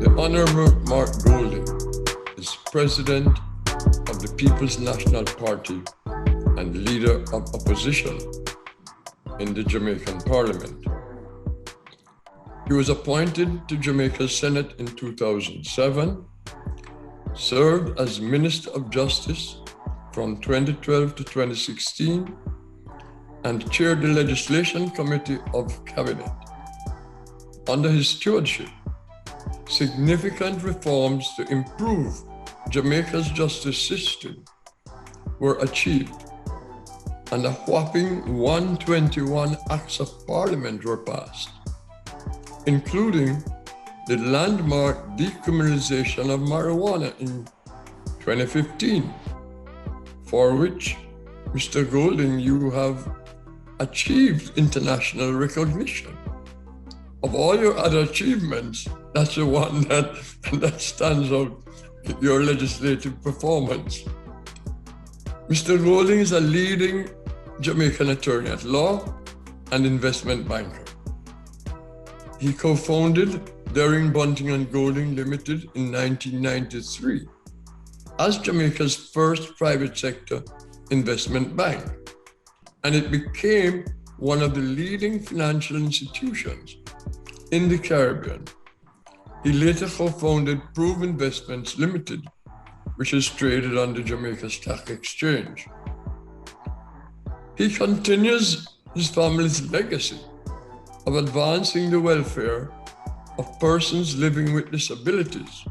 The Honorable Mark Golding is President of the People's National Party and Leader of Opposition in the Jamaican Parliament. He was appointed to Jamaica's Senate in 2007, served as Minister of Justice from 2012 to 2016, and chaired the Legislation Committee of Cabinet. Under his stewardship, significant reforms to improve Jamaica's justice system were achieved, and a whopping 121 Acts of Parliament were passed, including the landmark decriminalization of marijuana in 2015, for which, Mr. Golding, you have achieved international recognition. Of all your other achievements, that's the one that stands out in your legislative performance. Mr. Golding is a leading Jamaican attorney at law and investment banker. He co-founded Daring Bunting and Golding Limited in 1993 as Jamaica's first private sector investment bank, and it became one of the leading financial institutions in the Caribbean. He later co-founded Prove Investments Limited, which is traded on the Jamaica Stock Exchange. He continues his family's legacy of advancing the welfare of persons living with disabilities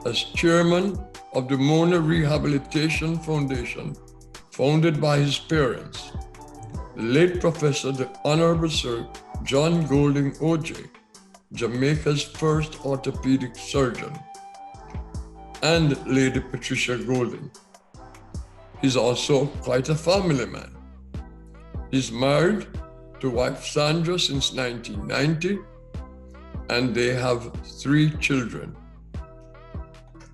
as chairman of the Mona Rehabilitation Foundation, founded by his parents, the late Professor, the Honorable Sir John Golding OJ, Jamaica's first orthopedic surgeon, and Lady Patricia Golding. He's also quite a family man. He's married to wife Sandra since 1990, and they have 3 children.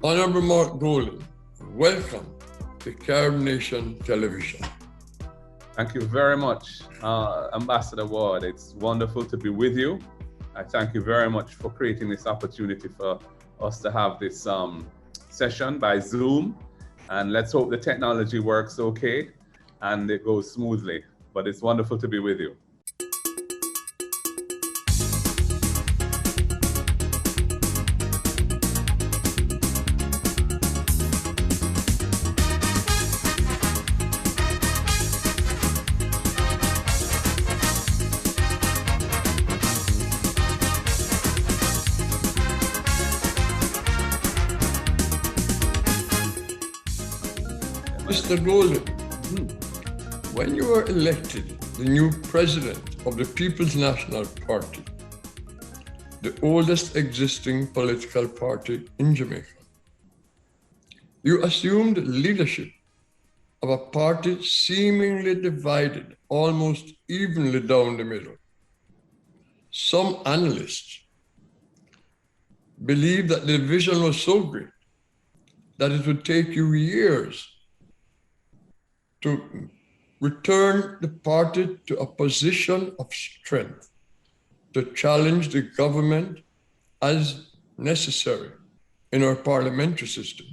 Honorable Mark Golding, welcome to Carib Nation Television. Thank you very much, Ambassador Ward. It's wonderful to be with you. I thank you very much for creating this opportunity for us to have this session by Zoom. And let's hope the technology works okay and it goes smoothly. But it's wonderful to be with you. Mr. Golding, when you were elected the new president of the People's National Party, the oldest existing political party in Jamaica, you assumed leadership of a party seemingly divided almost evenly down the middle. Some analysts believe that the division was so great that it would take you years to return the party to a position of strength, to challenge the government as necessary in our parliamentary system.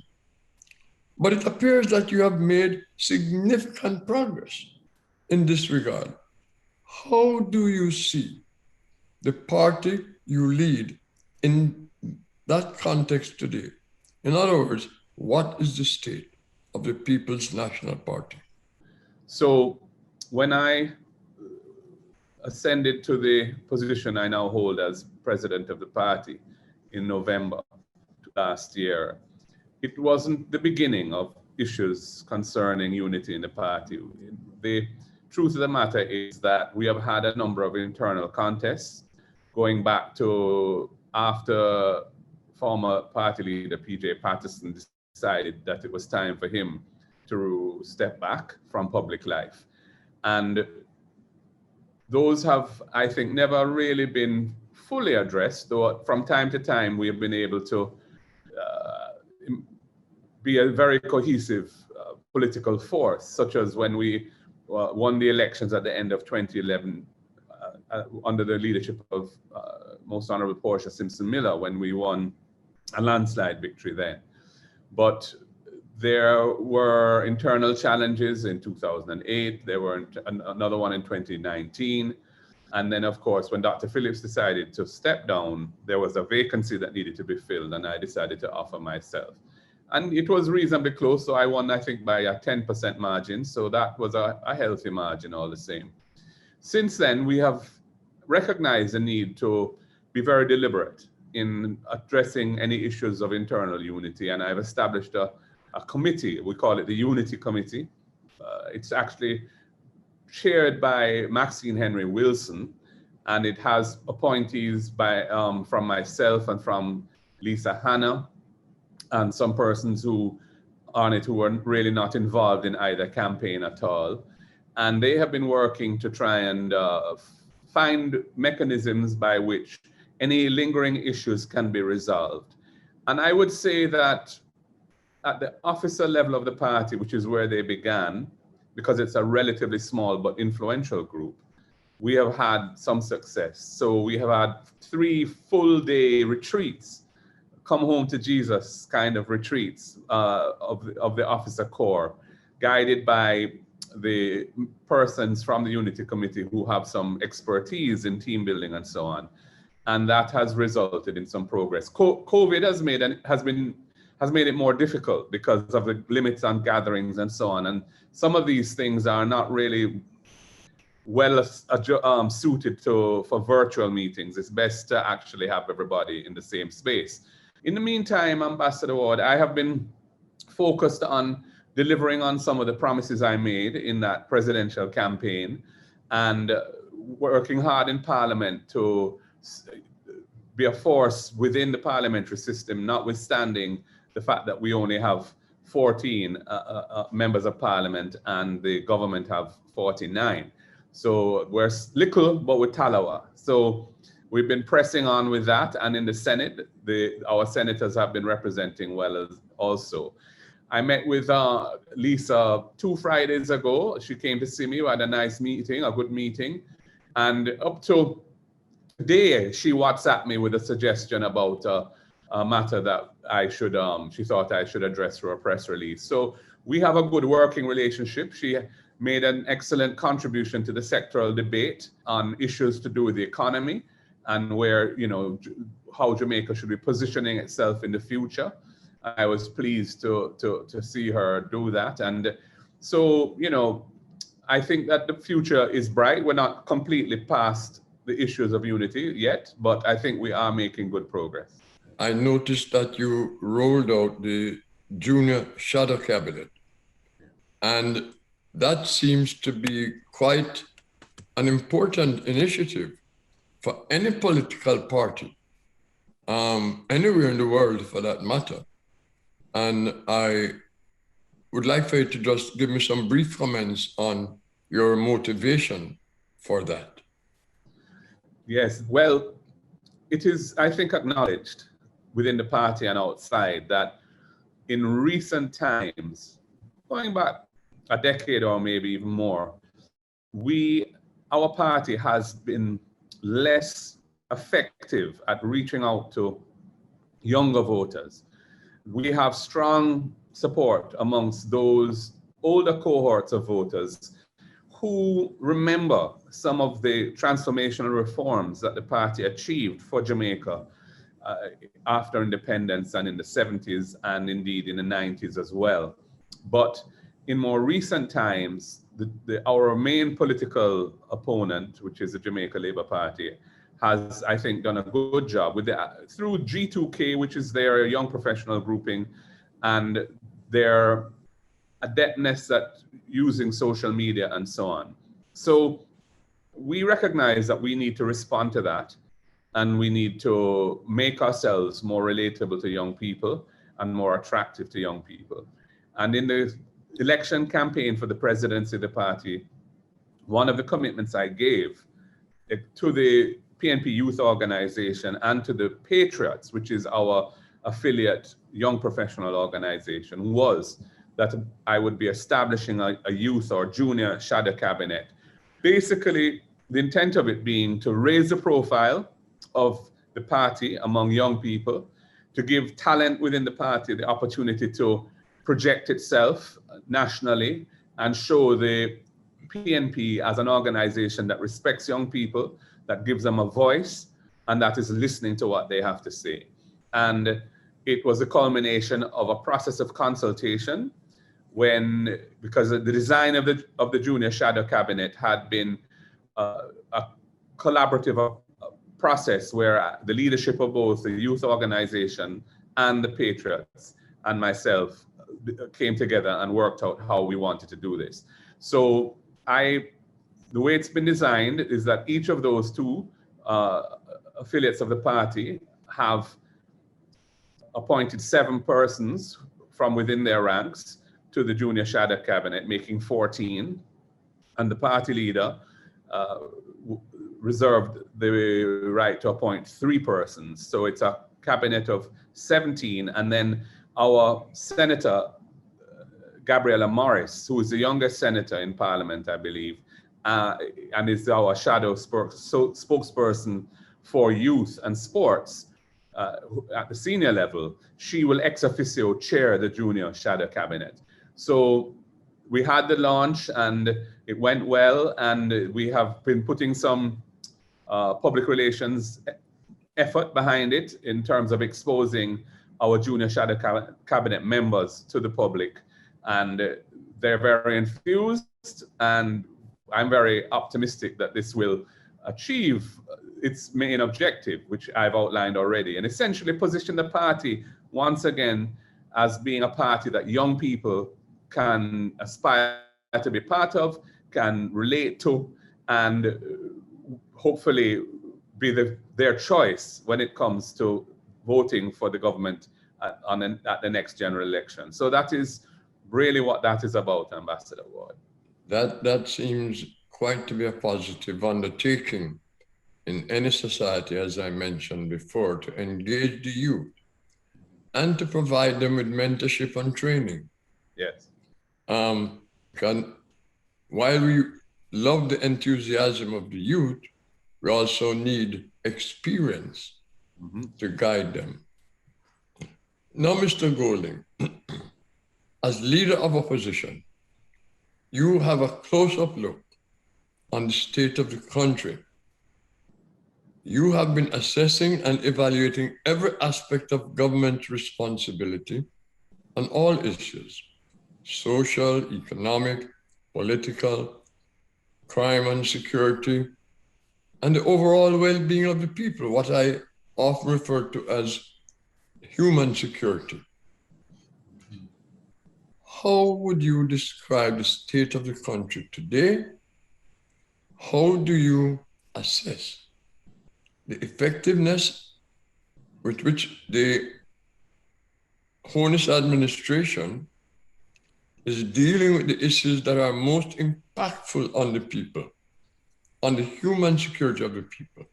But it appears that you have made significant progress in this regard. How do you see the party you lead in that context today? In other words, what is the state of the People's National Party? So when I ascended to the position I now hold as president of the party in November last year, it wasn't the beginning of issues concerning unity in the party. The truth of the matter is that we have had a number of internal contests going back to after former party leader P.J. Patterson decided that it was time for him to step back from public life. And those have, I think, never really been fully addressed, though from time to time we have been able to be a very cohesive political force, such as when we won the elections at the end of 2011 under the leadership of Most Honorable Portia Simpson Miller, when we won a landslide victory then. But there were internal challenges in 2008. There were another one in 2019. And then, of course, when Dr. Phillips decided to step down, there was a vacancy that needed to be filled, and I decided to offer myself. And it was reasonably close, so I won, I think, by a 10% margin. So that was a healthy margin all the same. Since then, we have recognized the need to be very deliberate in addressing any issues of internal unity, and I've established a committee. We call it the Unity Committee. It's actually chaired by Maxine Henry Wilson, and it has appointees from myself and from Lisa Hanna, and some persons who on it who were really not involved in either campaign at all. And they have been working to try and find mechanisms by which any lingering issues can be resolved. And I would say that at the officer level of the party, which is where they began, because it's a relatively small but influential group, we have had some success. So we have had 3 full-day retreats, come home to Jesus kind of retreats of the officer corps, guided by the persons from the Unity Committee who have some expertise in team building and so on. And that has resulted in some progress. COVID has made it more difficult because of the limits on gatherings and so on. And some of these things are not really well suited for virtual meetings. It's best to actually have everybody in the same space. In the meantime, Ambassador Ward, I have been focused on delivering on some of the promises I made in that presidential campaign, and working hard in Parliament to be a force within the parliamentary system, notwithstanding the fact that we only have 14 members of Parliament and the government have 49. So we're little, but we're talawa. So we've been pressing on with that. And in the Senate, our senators have been representing well as also. I met with Lisa 2 Fridays ago. She came to see me. We had a nice meeting, a good meeting. And up to today, she WhatsApped me with a suggestion about a matter that she thought I should address through a press release. So we have a good working relationship. She made an excellent contribution to the sectoral debate on issues to do with the economy and where, how Jamaica should be positioning itself in the future. I was pleased to see her do that. And so, I think that the future is bright. We're not completely past the issues of unity yet, but I think we are making good progress. I noticed that you rolled out the junior shadow cabinet, and that seems to be quite an important initiative for any political party, anywhere in the world for that matter. And I would like for you to just give me some brief comments on your motivation for that. Yes, well, it is, I think, acknowledged within the party and outside that in recent times, going back a decade or maybe even more, our party has been less effective at reaching out to younger voters. We have strong support amongst those older cohorts of voters who remember some of the transformational reforms that the party achieved for Jamaica after independence and in the 70s and indeed in the 90s as well. But in more recent times, our main political opponent, which is the Jamaica Labour Party, has, I think, done a good job with through G2K, which is their young professional grouping, and their adeptness at using social media and so on. So we recognize that we need to respond to that, and we need to make ourselves more relatable to young people and more attractive to young people. And in the election campaign for the presidency of the party, one of the commitments I gave to the PNP Youth Organization and to the Patriots, which is our affiliate young professional organization, was that I would be establishing a youth or junior shadow cabinet. Basically, the intent of it being to raise the profile of the party among young people, to give talent within the party the opportunity to project itself nationally and show the PNP as an organization that respects young people, that gives them a voice, and that is listening to what they have to say. And it was a culmination of a process of consultation because the design of the junior shadow cabinet had been a collaborative process where the leadership of both the youth organization and the Patriots and myself came together and worked out how we wanted to do this. So the way it's been designed is that each of those two affiliates of the party have appointed 7 persons from within their ranks to the junior shadow cabinet, making 14. And the party leader reserved the right to appoint 3 persons. So it's a cabinet of 17. And then our Senator, Gabriella Morris, who is the youngest senator in Parliament, I believe, and is our shadow spokesperson for youth and sports at the senior level, she will ex officio chair the junior shadow cabinet. So we had the launch and it went well, and we have been putting some public relations effort behind it in terms of exposing our junior shadow cabinet members to the public. And they're very enthused, and I'm very optimistic that this will achieve its main objective, which I've outlined already, and essentially position the party once again as being a party that young people can aspire to be part of, can relate to, and hopefully be their choice when it comes to voting for the government at the next general election. So that is really what that is about, Ambassador Ward. That seems quite to be a positive undertaking in any society, as I mentioned before, to engage the youth and to provide them with mentorship and training. Yes. While we love the enthusiasm of the youth, we also need experience to guide them. Now, Mr. Golding, as leader of opposition, you have a close-up look on the state of the country. You have been assessing and evaluating every aspect of government responsibility on all issues: social, economic, political, crime and security, and the overall well-being of the people, what I often refer to as human security. How would you describe the state of the country today? How do you assess the effectiveness with which the Honest administration is dealing with the issues that are most impactful on the people, on the human security of the people?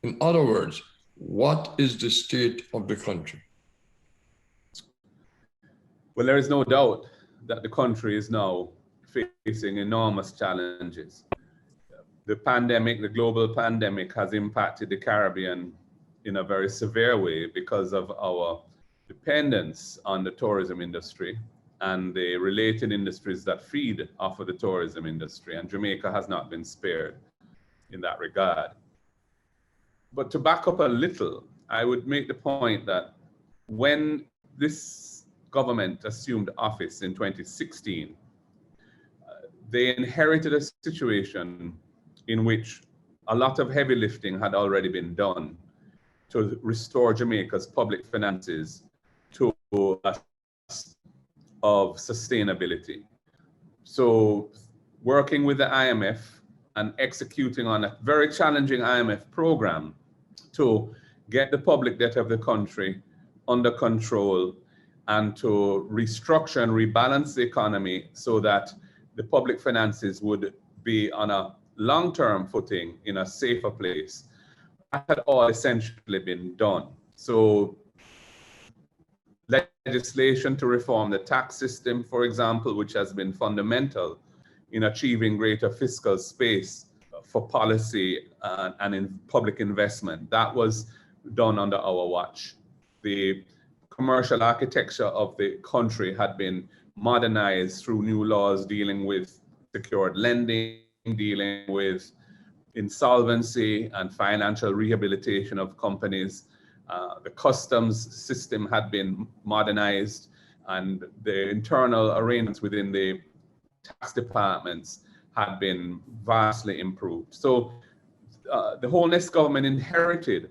In other words, what is the state of the country? Well, there is no doubt that the country is now facing enormous challenges. The pandemic, the global pandemic, has impacted the Caribbean in a very severe way because of our dependence on the tourism industry and the related industries that feed off of the tourism industry. And Jamaica has not been spared in that regard. But to back up a little, I would make the point that when this government assumed office in 2016, they inherited a situation in which a lot of heavy lifting had already been done to restore Jamaica's public finances to a state of sustainability. So working with the IMF and executing on a very challenging IMF program to get the public debt of the country under control and to restructure and rebalance the economy so that the public finances would be on a long-term footing in a safer place. That had all essentially been done. So legislation to reform the tax system, for example, which has been fundamental in achieving greater fiscal space for policy and in public investment, that was done under our watch. The commercial architecture of the country had been modernized through new laws dealing with secured lending, dealing with insolvency and financial rehabilitation of companies. The customs system had been modernized, and the internal arrangements within the tax departments had been vastly improved. So the Holness government inherited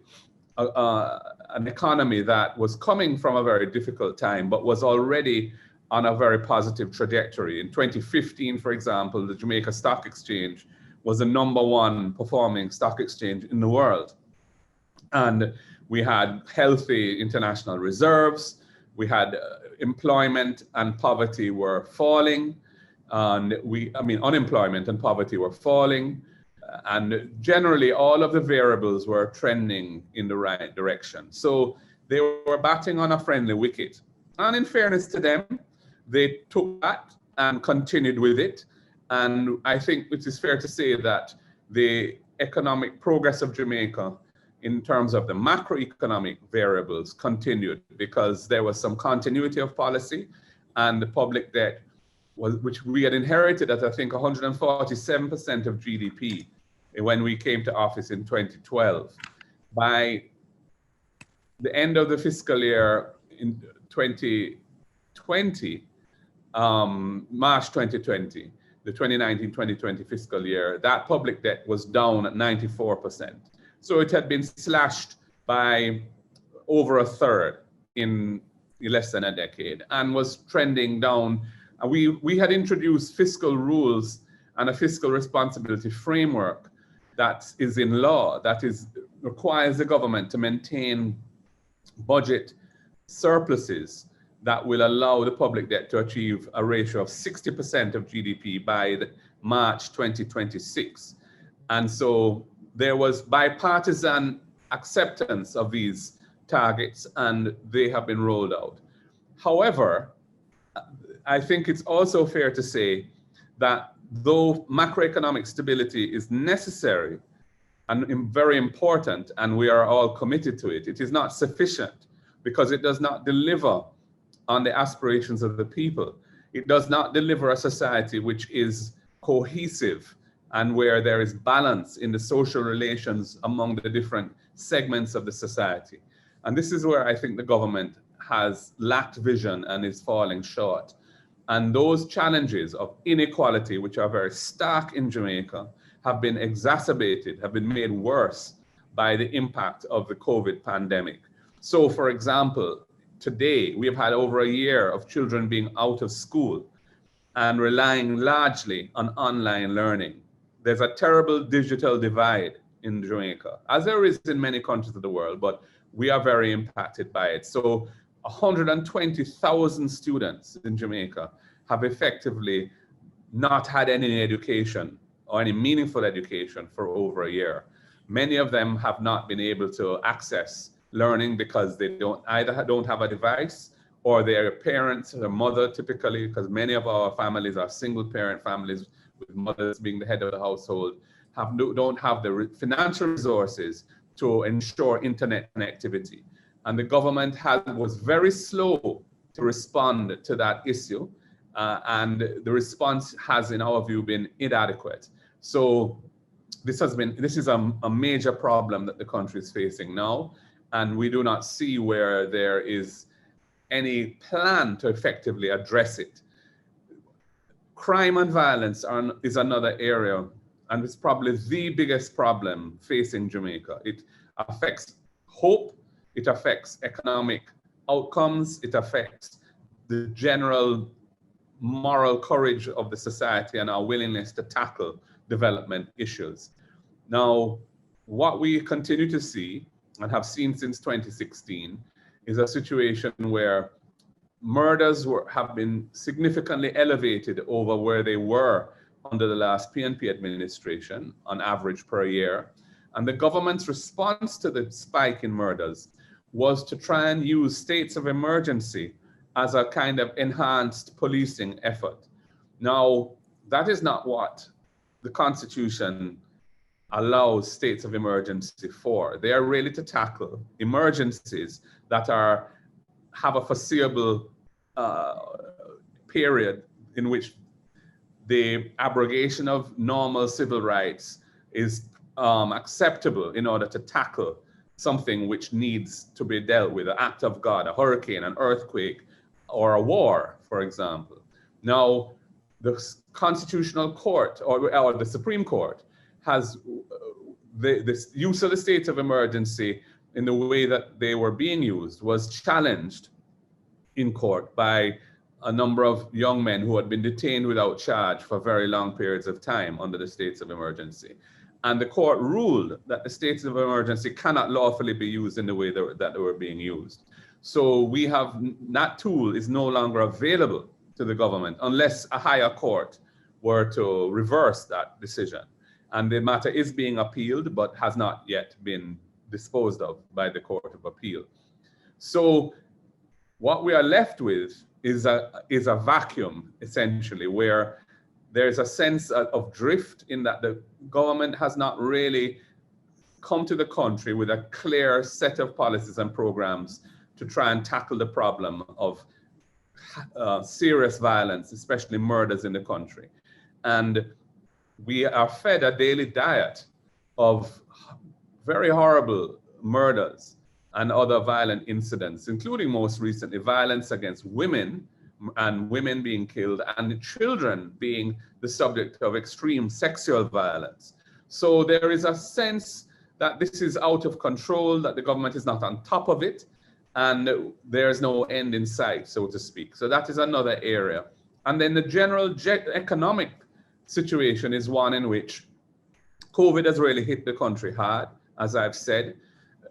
an economy that was coming from a very difficult time, but was already on a very positive trajectory. In 2015, for example, the Jamaica Stock Exchange was the #1 performing stock exchange in the world. And we had healthy international reserves, we had employment and poverty were falling, and unemployment and poverty were falling, and generally all of the variables were trending in the right direction. So they were batting on a friendly wicket. And in fairness to them, they took that and continued with it. And I think it is fair to say that the economic progress of Jamaica in terms of the macroeconomic variables continued, because there was some continuity of policy, and the public debt, which we had inherited at, I think, 147% of GDP when we came to office in 2012. By the end of the fiscal year in 2020, March 2020, the 2019-2020 fiscal year, that public debt was down at 94%. So it had been slashed by over a third in less than a decade, and was trending down. We had introduced fiscal rules and a fiscal responsibility framework that is in law, that requires the government to maintain budget surpluses that will allow the public debt to achieve a ratio of 60% of GDP by March 2026. And so there was bipartisan acceptance of these targets, and they have been rolled out. However, I think it's also fair to say that though macroeconomic stability is necessary and very important, and we are all committed to it, it is not sufficient, because it does not deliver on the aspirations of the people. It does not deliver a society which is cohesive and where there is balance in the social relations among the different segments of the society. And this is where I think the government has lacked vision and is falling short. And those challenges of inequality, which are very stark in Jamaica, have been exacerbated, have been made worse by the impact of the COVID pandemic. So, for example, today we have had over a year of children being out of school and relying largely on online learning. There's a terrible digital divide in Jamaica, as there is in many countries of the world, but we are very impacted by it. So 120,000 students in Jamaica have effectively not had any education or any meaningful education for over a year. Many of them have not been able to access learning because they don't have a device, or their parents, their mother typically, because many of our families are single parent families with mothers being the head of the household, don't have the financial resources to ensure internet connectivity. And the government was very slow to respond to that issue. And the response has, in our view, been inadequate. So this is a major problem that the country is facing now. And we do not see where there is any plan to effectively address it. Crime and violence is another area, and it's probably the biggest problem facing Jamaica. It affects hope, it affects economic outcomes, it affects the general moral courage of the society and our willingness to tackle development issues. Now, what we continue to see and have seen since 2016 is a situation where murders have been significantly elevated over where they were under the last PNP administration on average per year. And the government's response to the spike in murders was to try and use states of emergency as a kind of enhanced policing effort. Now, that is not what the Constitution allows states of emergency for. They are really to tackle emergencies that have a foreseeable period in which the abrogation of normal civil rights is acceptable in order to tackle something which needs to be dealt with, an act of God, a hurricane, an earthquake, or a war, for example. Now, the Constitutional Court or the Supreme Court has the use of the state of emergency in the way that they were being used was challenged in court by a number of young men who had been detained without charge for very long periods of time under the states of emergency. And the court ruled that the states of emergency cannot lawfully be used in the way that they were being used. So we have, that tool is no longer available to the government unless a higher court were to reverse that decision. And the matter is being appealed, but has not yet been disposed of by the Court of Appeal. So what we are left with is a vacuum, essentially, where there's a sense of drift in that the government has not really come to the country with a clear set of policies and programs to try and tackle the problem of serious violence, especially murders in the country. And we are fed a daily diet of very horrible murders and other violent incidents, including most recently violence against women, and women being killed, and children being the subject of extreme sexual violence. So there is a sense that this is out of control, that the government is not on top of it, and there's no end in sight, so to speak. So that is another area. And then the general economic situation is one in which COVID has really hit the country hard, as I've said.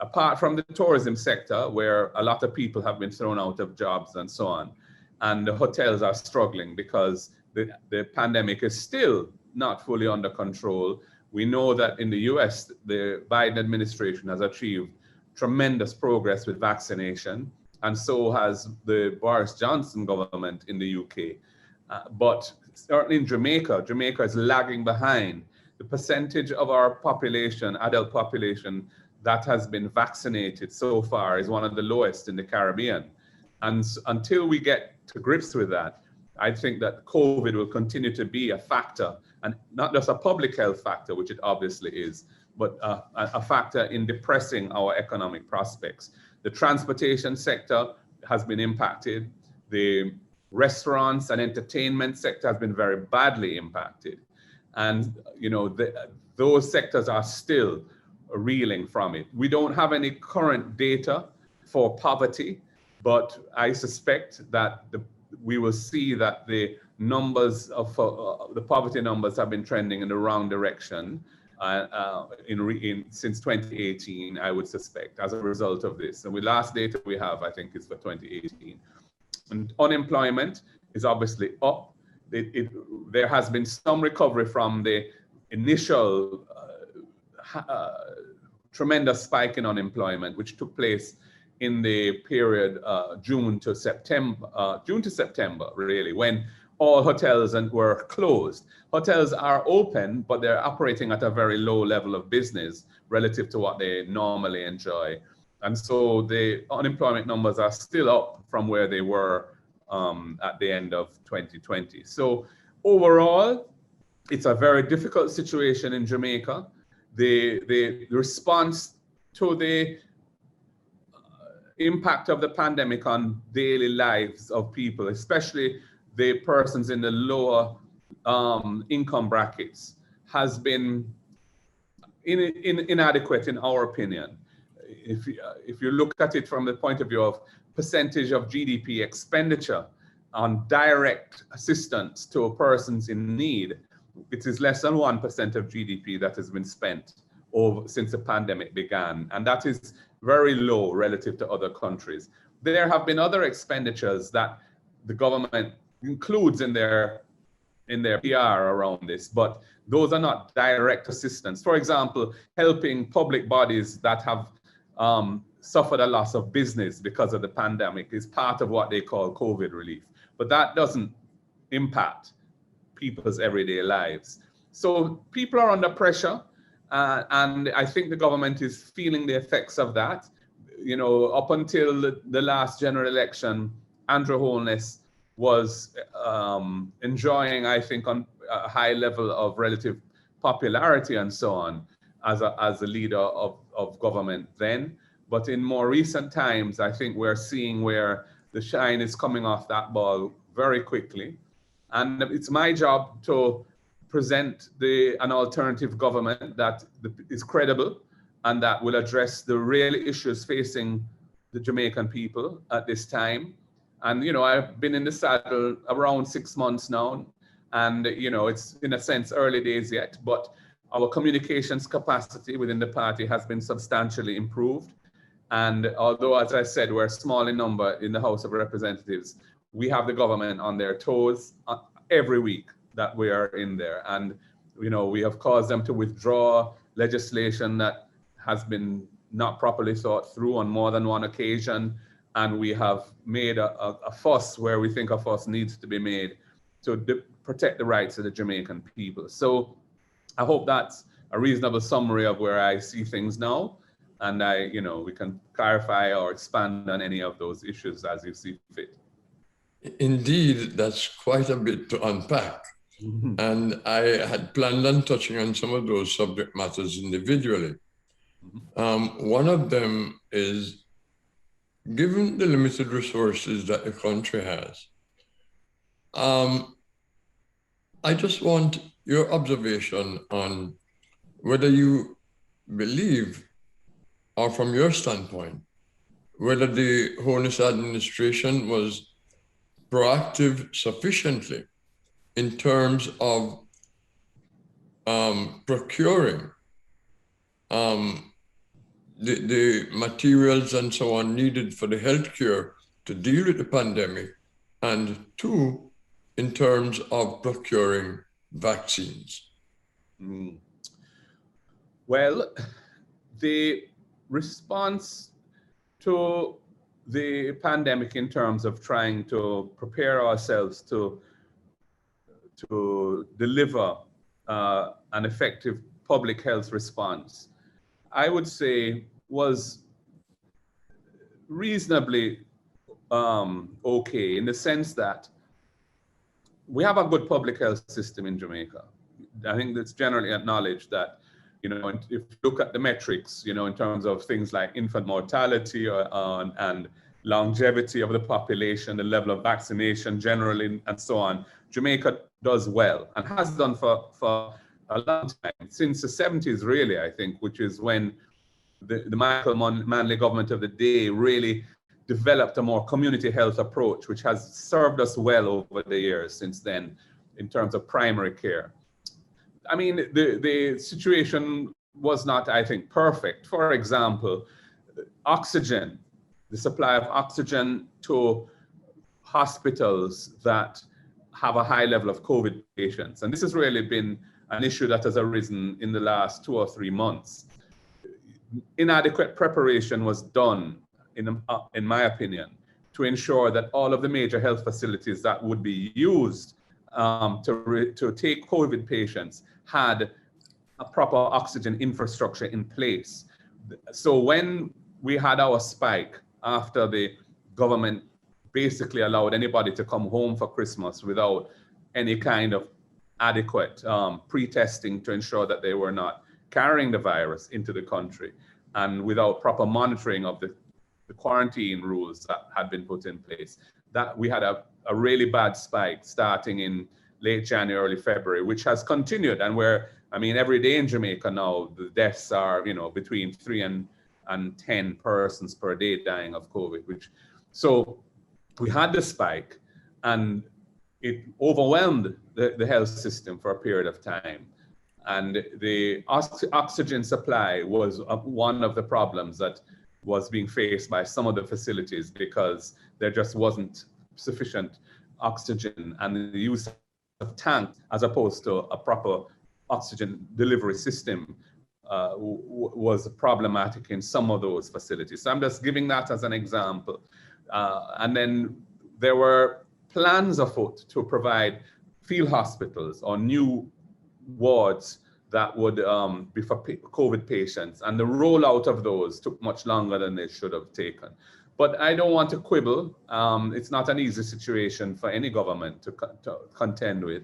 Apart from the tourism sector, where a lot of people have been thrown out of jobs and so on, and the hotels are struggling because the pandemic is still not fully under control. We know that in the US, the Biden administration has achieved tremendous progress with vaccination, and so has the Boris Johnson government in the UK. But certainly in Jamaica is lagging behind. The percentage of our population, adult population, that has been vaccinated so far is one of the lowest in the Caribbean. And until we get to grips with that, I think that COVID will continue to be a factor, and not just a public health factor, which it obviously is, but a factor in depressing our economic prospects. The transportation sector has been impacted. The restaurants and entertainment sector has been very badly impacted. And those sectors are still reeling from it. We don't have any current data for poverty, but I suspect that we will see that the numbers of the poverty numbers have been trending in the wrong direction since 2018, I would suspect, as a result of this. And the last data we have, I think, is for 2018. And unemployment is obviously up. There has been some recovery from the initial tremendous spike in unemployment, which took place in the period June to September, really, when all hotels were closed. Hotels are open, but they're operating at a very low level of business relative to what they normally enjoy. And so the unemployment numbers are still up from where they were at the end of 2020. So overall, it's a very difficult situation in Jamaica. The response to the impact of the pandemic on daily lives of people, especially the persons in the lower income brackets, has been inadequate in our opinion. If you look at it from the point of view of percentage of GDP expenditure on direct assistance to persons in need, it is less than 1% of GDP that has been spent since the pandemic began. And that is very low relative to other countries. There have been other expenditures that the government includes in their PR around this, but those are not direct assistance. For example, helping public bodies that have suffered a loss of business because of the pandemic is part of what they call COVID relief, but that doesn't impact people's everyday lives. So people are under pressure, And I think the government is feeling the effects of that. You know, up until the last general election, Andrew Holness was enjoying, I think, on a high level of relative popularity and so on as a leader of government then. But in more recent times, I think we're seeing where the shine is coming off that ball very quickly. And it's my job to present an alternative government that is credible and that will address the real issues facing the Jamaican people at this time. And, you know, I've been in the saddle around 6 months now, and, you know, it's in a sense early days yet, but our communications capacity within the party has been substantially improved. And although, as I said, we're small in number in the House of Representatives, we have the government on their toes every week that we are in there. And, you know, we have caused them to withdraw legislation that has been not properly thought through on more than one occasion. And we have made a fuss where we think a fuss needs to be made to protect the rights of the Jamaican people. So I hope that's a reasonable summary of where I see things now. And you know, we can clarify or expand on any of those issues as you see fit. Indeed, that's quite a bit to unpack. And I had planned on touching on some of those subject matters individually. One of them is, given the limited resources that the country has, I just want your observation on whether you believe, or from your standpoint, whether the Holness administration was proactive sufficiently in terms of procuring the materials and so on needed for the healthcare to deal with the pandemic, and two, in terms of procuring vaccines. Well, the response to the pandemic in terms of trying to prepare ourselves to deliver an effective public health response, I would say was reasonably okay, in the sense that we have a good public health system in Jamaica. I think that's generally acknowledged that, you know, if you look at the metrics, you know, in terms of things like infant mortality and longevity of the population, the level of vaccination generally, and so on, Jamaica does well and has done for a long time, since the 70s really, I think, which is when the Michael Manley government of the day really developed a more community health approach, which has served us well over the years since then in terms of primary care. I mean, the situation was not, I think, perfect. For example, oxygen, the supply of oxygen to hospitals that have a high level of COVID patients. And this has really been an issue that has arisen in the last 2 or 3 months. Inadequate preparation was done, in my opinion, to ensure that all of the major health facilities that would be used to take COVID patients had a proper oxygen infrastructure in place. So when we had our spike after the government basically allowed anybody to come home for Christmas without any kind of adequate pre-testing to ensure that they were not carrying the virus into the country, and without proper monitoring of the quarantine rules that had been put in place, that we had a really bad spike starting in late January, early February, which has continued. And where, I mean, every day in Jamaica now, the deaths are, you know, between 3 and 10 persons per day dying of COVID, so we had the spike and it overwhelmed the health system for a period of time. And the oxygen supply was one of the problems that was being faced by some of the facilities, because there just wasn't sufficient oxygen, and the use of tanks as opposed to a proper oxygen delivery system was problematic in some of those facilities. So I'm just giving that as an example. And then there were plans afoot to provide field hospitals or new wards that would be for COVID patients. And the rollout of those took much longer than they should have taken. But I don't want to quibble. It's not an easy situation for any government to contend with.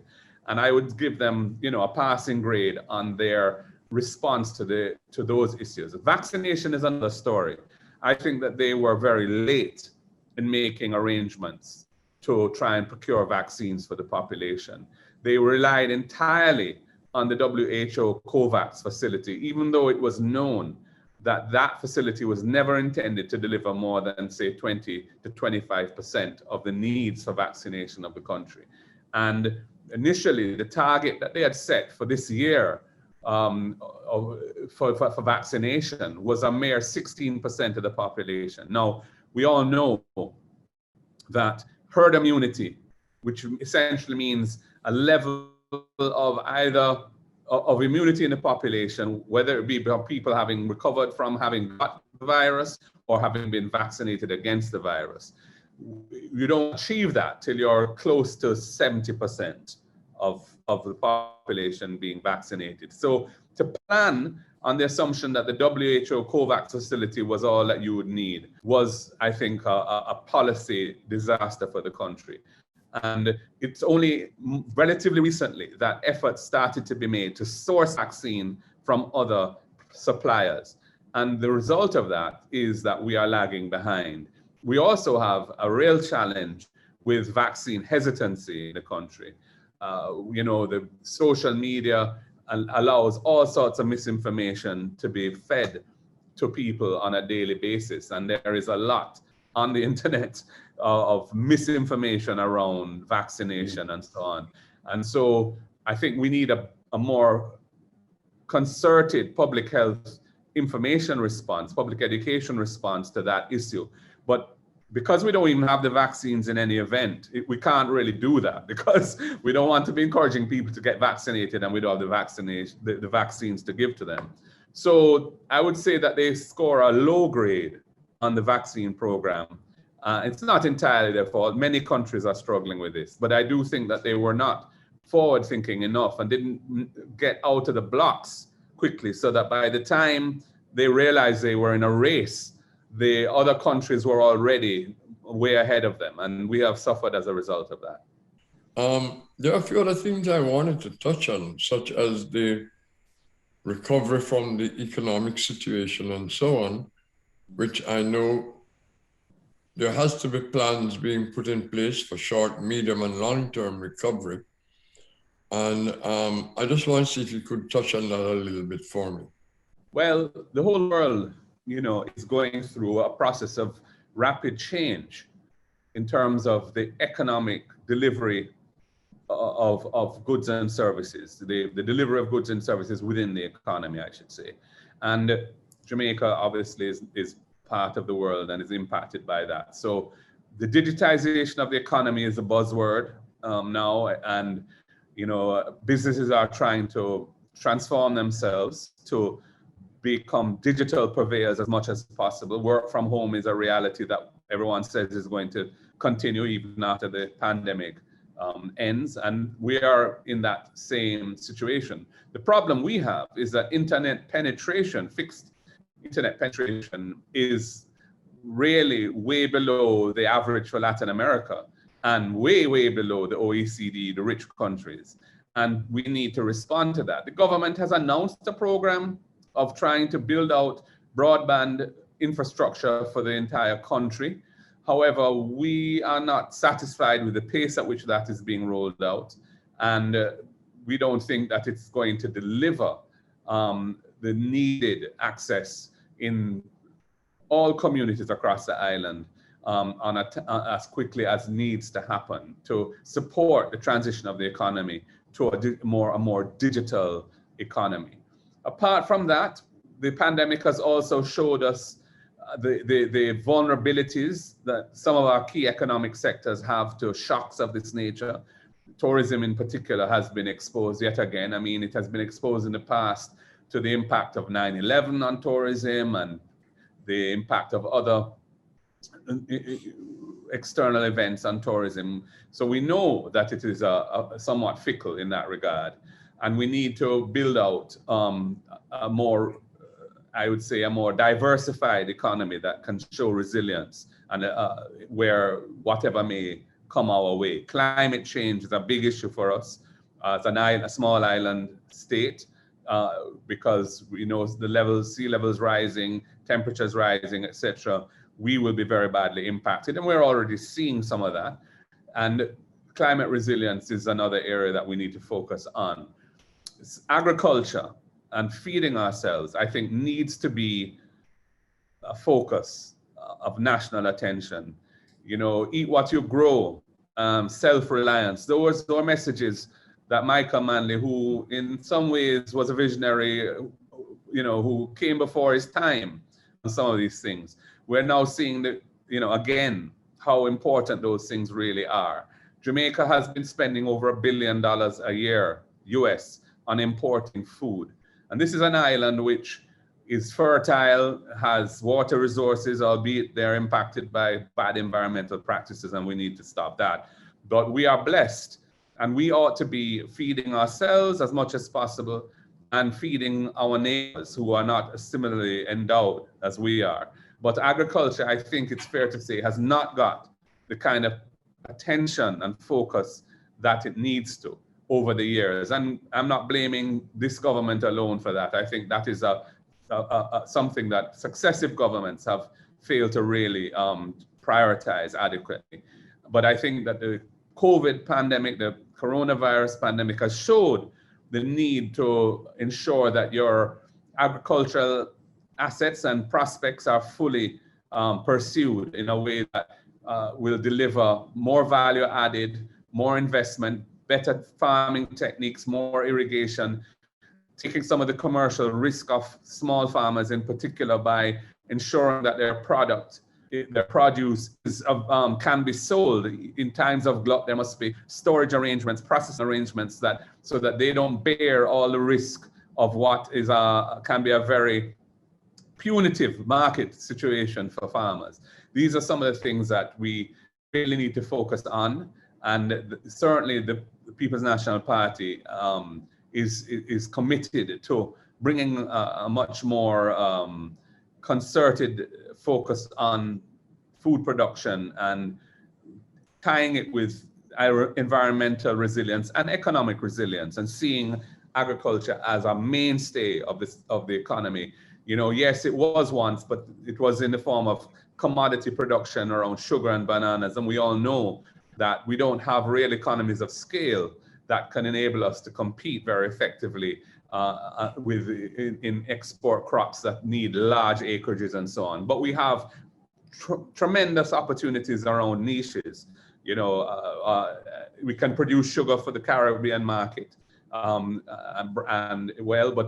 And I would give them, a passing grade on their response to those issues. Vaccination is another story. I think that they were very late in making arrangements to try and procure vaccines for the population. They relied entirely on the WHO COVAX facility, even though it was known that that facility was never intended to deliver more than, say, 20 to 25% of the needs for vaccination of the country. And initially, the target that they had set for this year for vaccination was a mere 16% of the population. Now, we all know that herd immunity, which essentially means a level of either of immunity in the population, whether it be people having recovered from having got the virus or having been vaccinated against the virus. You don't achieve that till you're close to 70% of the population being vaccinated. So to plan on the assumption that the WHO COVAX facility was all that you would need was, I think, a policy disaster for the country. And it's only relatively recently that efforts started to be made to source vaccine from other suppliers. And the result of that is that we are lagging behind. We also have a real challenge with vaccine hesitancy in the country. The social media allows all sorts of misinformation to be fed to people on a daily basis. And there is a lot on the internet of misinformation around vaccination and so on. And so I think we need a more concerted public health information response, public education response to that issue. But because we don't even have the vaccines in any event, we can't really do that because we don't want to be encouraging people to get vaccinated and we don't have the vaccines to give to them. So I would say that they score a low grade on the vaccine program. It's not entirely their fault. Many countries are struggling with this, but I do think that they were not forward thinking enough and didn't get out of the blocks quickly so that by the time they realized they were in a race, the other countries were already way ahead of them, and we have suffered as a result of that. There are a few other things I wanted to touch on, such as the recovery from the economic situation and so on, which I know there has to be plans being put in place for short, medium, and long-term recovery. And I just want to see if you could touch on that a little bit for me. Well, the whole world, is going through a process of rapid change in terms of the economic delivery of goods and services, the delivery of goods and services within the economy, I should say. And Jamaica obviously is part of the world and is impacted by that. So the digitization of the economy is a buzzword now, and businesses are trying to transform themselves to become digital purveyors as much as possible. Work from home is a reality that everyone says is going to continue even after the pandemic ends, and we are in that same situation. The problem we have is that fixed internet penetration is really way below the average for Latin America and way, way below the OECD, the rich countries. And we need to respond to that. The government has announced a program of trying to build out broadband infrastructure for the entire country. However, we are not satisfied with the pace at which that is being rolled out. And we don't think that it's going to deliver the needed access in all communities across the island as quickly as needs to happen to support the transition of the economy to a more digital economy. Apart from that, the pandemic has also showed us the vulnerabilities that some of our key economic sectors have to shocks of this nature. Tourism in particular has been exposed yet again. I mean, it has been exposed in the past to the impact of 9/11 on tourism and the impact of other external events on tourism. So we know that it is somewhat fickle in that regard. And we need to build out a more, I would say, a more diversified economy that can show resilience and where whatever may come our way. Climate change is a big issue for us as a small island state, because we know the sea levels rising, temperatures rising, etc. We will be very badly impacted, and we're already seeing some of that. And climate resilience is another area that we need to focus on. Agriculture and feeding ourselves, I think, needs to be a focus of national attention. You know, eat what you grow, self-reliance. Those are messages that Michael Manley, who in some ways was a visionary, you know, who came before his time on some of these things. We're now seeing that, you know, again, how important those things really are. Jamaica has been spending over $1 billion a year, US, on importing food. And this is an island which is fertile, has water resources, albeit they're impacted by bad environmental practices, and we need to stop that. But we are blessed, and we ought to be feeding ourselves as much as possible and feeding our neighbors who are not similarly endowed as we are. But agriculture, I think it's fair to say, has not got the kind of attention and focus that it needs to over the years. And I'm not blaming this government alone for that. I think that is something that successive governments have failed to really prioritize adequately. But I think that the COVID pandemic, the coronavirus pandemic, has showed the need to ensure that your agricultural assets and prospects are fully pursued in a way that will deliver more value added, more investment, better farming techniques, more irrigation, taking some of the commercial risk of small farmers in particular by ensuring that their produce can be sold in times of glut. There must be storage arrangements, processing arrangements so that they don't bear all the risk of what is can be a very punitive market situation for farmers. These are some of the things that we really need to focus on, and certainly the People's National Party is committed to bringing a much more concerted focus on food production and tying it with environmental resilience and economic resilience, and seeing agriculture as a mainstay of the economy. You know, yes, it was once, but it was in the form of commodity production around sugar and bananas, and we all know that we don't have real economies of scale that can enable us to compete very effectively in export crops that need large acreages and so on. But we have tremendous opportunities around niches. You know, we can produce sugar for the Caribbean market. But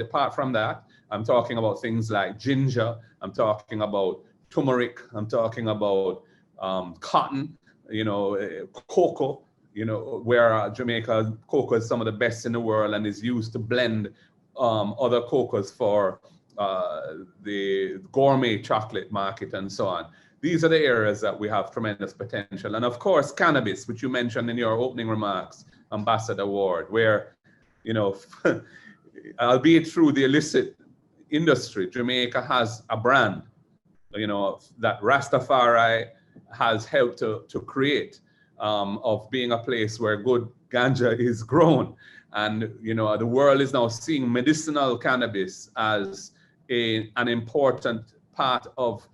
apart from that, I'm talking about things like ginger, I'm talking about turmeric, I'm talking about cotton, you know, cocoa, you know, where Jamaica cocoa is some of the best in the world and is used to blend other cocoas for the gourmet chocolate market and so on. These are the areas that we have tremendous potential. And of course, cannabis, which you mentioned in your opening remarks, Ambassador Ward, where, you know, albeit through the illicit industry, Jamaica has a brand, you know, that Rastafari has helped to create, of being a place where good ganja is grown. And, you know, the world is now seeing medicinal cannabis as an important part of,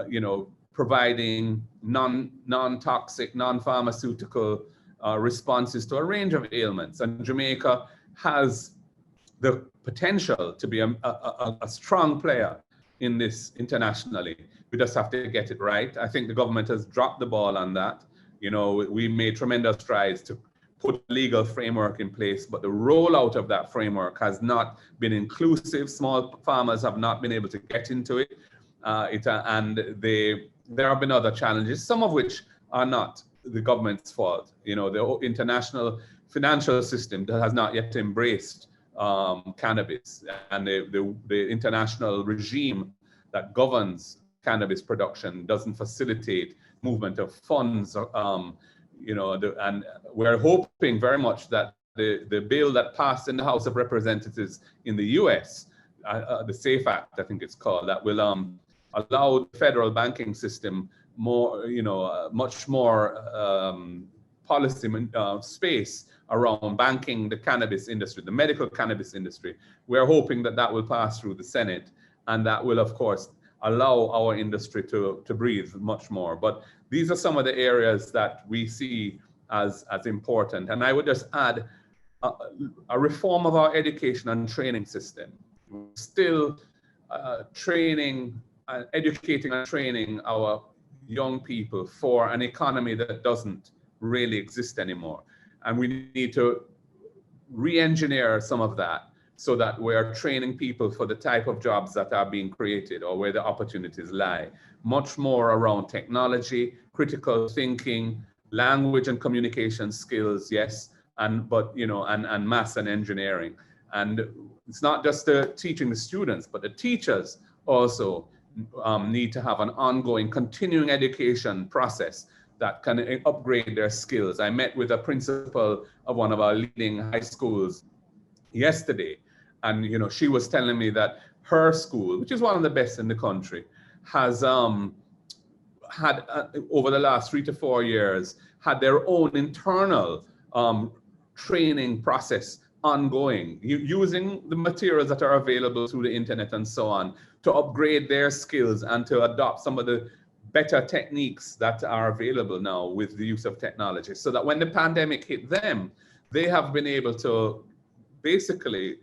you know, providing non-toxic, non-pharmaceutical responses to a range of ailments. And Jamaica has the potential to be a strong player in this internationally. We just have to get it right. I think the government has dropped the ball on that. You know, we made tremendous strides to put a legal framework in place, but the rollout of that framework has not been inclusive. Small farmers have not been able to get into it. There have been other challenges, some of which are not the government's fault. You know, the international financial system that has not yet embraced cannabis, and the international regime that governs cannabis production doesn't facilitate movement of funds. You know, and we're hoping very much that the bill that passed in the House of Representatives in the US, the SAFE Act, I think it's called, that will allow the federal banking system more, much more policy space around banking the cannabis industry, the medical cannabis industry. We're hoping that that will pass through the Senate, and that will, of course, allow our industry to breathe much more. But these are some of the areas that we see as important. And I would just add a reform of our education and training system. Still training, educating and training our young people for an economy that doesn't really exist anymore. And we need to re-engineer some of that so that we're training people for the type of jobs that are being created or where the opportunities lie. Much more around technology, critical thinking, language and communication skills, yes, and maths and engineering. And it's not just teaching the students, but the teachers also need to have an ongoing continuing education process that can upgrade their skills. I met with a principal of one of our leading high schools yesterday, and she was telling me that her school, which is one of the best in the country, has had over the last 3 to 4 years had their own internal training process ongoing, using the materials that are available through the internet and so on to upgrade their skills and to adopt some of the better techniques that are available now with the use of technology, so that when the pandemic hit them, they have been able to basically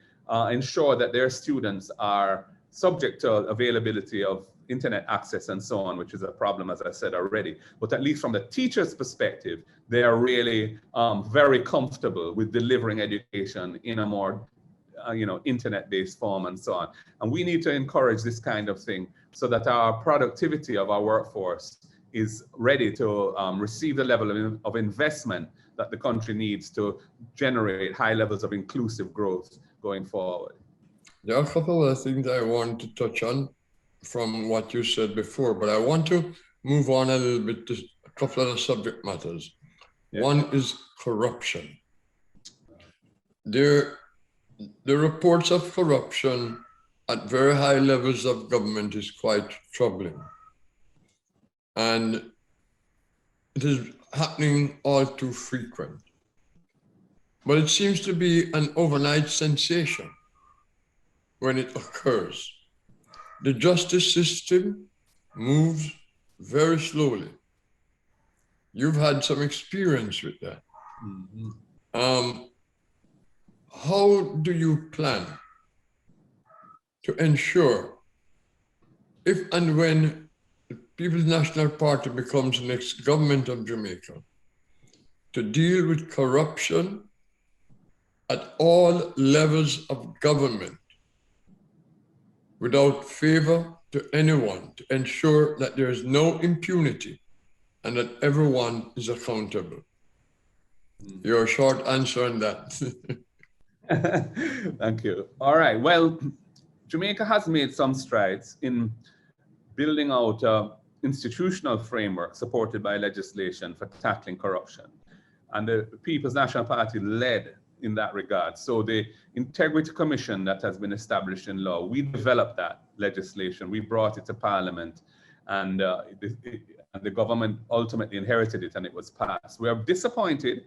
ensure that their students are subject to availability of internet access and so on, which is a problem, as I said already. But at least from the teacher's perspective, they are really very comfortable with delivering education in a more internet-based form and so on. And we need to encourage this kind of thing so that our productivity of our workforce is ready to receive the level of investment that the country needs to generate high levels of inclusive growth going forward. There are a couple of things I want to touch on from what you said before, but I want to move on a little bit to a couple of the subject matters. Yeah. One is corruption. The reports of corruption at very high levels of government is quite troubling. And it is happening all too frequent. But it seems to be an overnight sensation when it occurs. The justice system moves very slowly. You've had some experience with that. Mm-hmm. How do you plan to ensure, if and when the People's National Party becomes the next government of Jamaica, to deal with corruption at all levels of government without favor to anyone, to ensure that there is no impunity and that everyone is accountable? Your short answer on that. Thank you. All right. Well, Jamaica has made some strides in building out an institutional framework supported by legislation for tackling corruption. And the People's National Party led in that regard. So the Integrity Commission that has been established in law, we developed that legislation. We brought it to Parliament, and the government ultimately inherited it, and it was passed. We are disappointed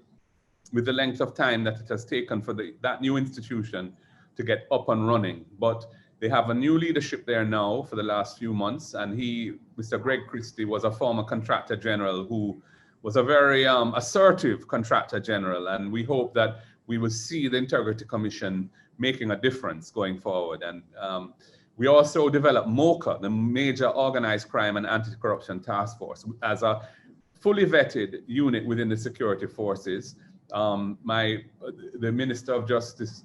with the length of time that it has taken for that new institution to get up and running. But they have a new leadership there now for the last few months, and Mr. Greg Christie, was a former contractor general who was a very assertive contractor general, and we hope that we will see the Integrity Commission making a difference going forward. And we also developed MOCA, the Major Organized Crime and Anti-Corruption Task Force, as a fully vetted unit within the security forces. The Minister of Justice,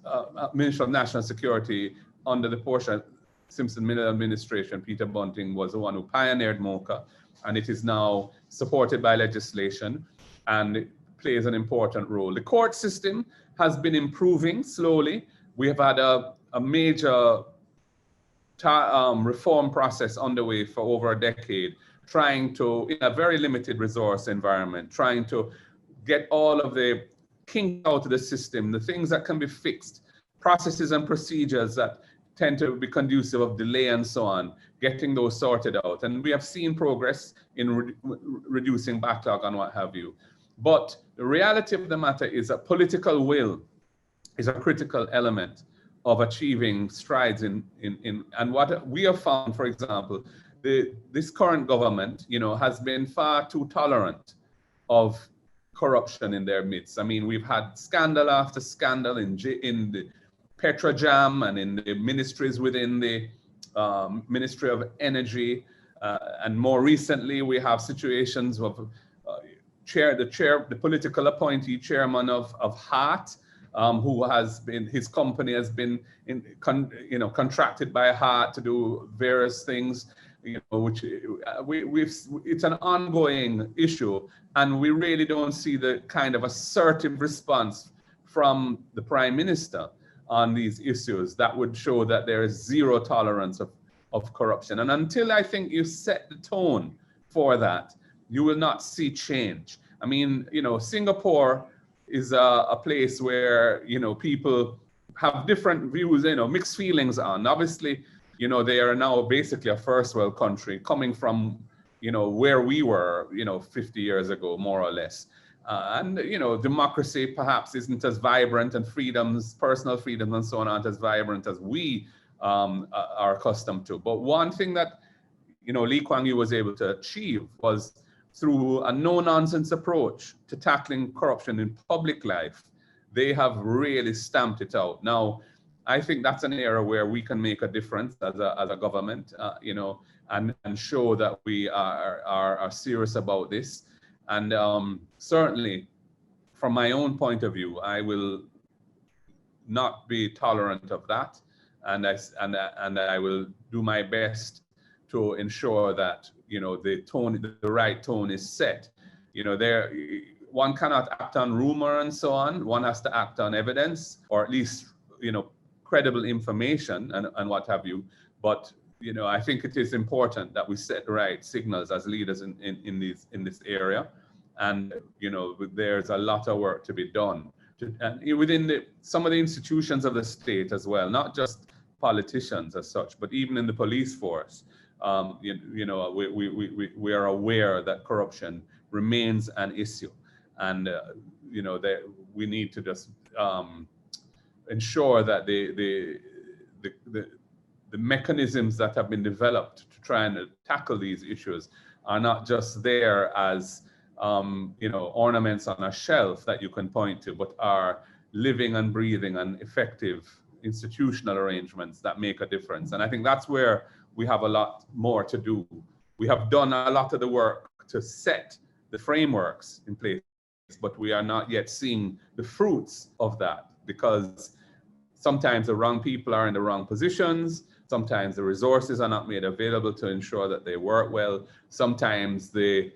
Minister of National Security under the Portia Simpson Miller administration, Peter Bunting, was the one who pioneered MOCA, and it is now supported by legislation and it plays an important role. The court system has been improving slowly. We have had a major reform process underway for over a decade, trying to, in a very limited resource environment, trying to get all of the kinks out of the system, the things that can be fixed, processes and procedures that tend to be conducive of delay and so on, getting those sorted out. And we have seen progress in reducing backlog and what have you. But the reality of the matter is that political will is a critical element of achieving strides in and what we have found, for example, this current government, has been far too tolerant of corruption in their midst. I mean, we've had scandal after scandal in the Petrojam and in the ministries within the Ministry of Energy, and more recently we have situations of the political appointee chairman of HART, who has been, his company has been contracted by HART to do various things, which it's an ongoing issue, and we really don't see the kind of assertive response from the Prime Minister on these issues that would show that there is zero tolerance of corruption. And until I think you set the tone for that, you will not see change. I mean, Singapore is a place where, people have different views, mixed feelings on. Obviously, they are now basically a first world country coming from, where we were, 50 years ago, more or less. And, democracy perhaps isn't as vibrant, and freedoms, personal freedoms and so on aren't as vibrant as we are accustomed to. But one thing that, Lee Kuan Yew was able to achieve was through a no-nonsense approach to tackling corruption in public life. They have really stamped it out. Now, I think that's an area where we can make a difference as a government, and show that we are serious about this. And certainly, from my own point of view, I will not be tolerant of that, and I will do my best to ensure that the right tone is set. One cannot act on rumor and so on. One has to act on evidence, or at least credible information and what have you. But I think it is important that we set the right signals as leaders in this area. And there's a lot of work to be done within some of the institutions of the state as well, not just politicians as such, but even in the police force. We are aware that corruption remains an issue, and that we need to just ensure that the mechanisms that have been developed to try and tackle these issues are not just there as ornaments on a shelf that you can point to, but are living and breathing and effective institutional arrangements that make a difference. And I think that's where we have a lot more to do. We have done a lot of the work to set the frameworks in place, but we are not yet seeing the fruits of that, because sometimes the wrong people are in the wrong positions. Sometimes the resources are not made available to ensure that they work well. Sometimes the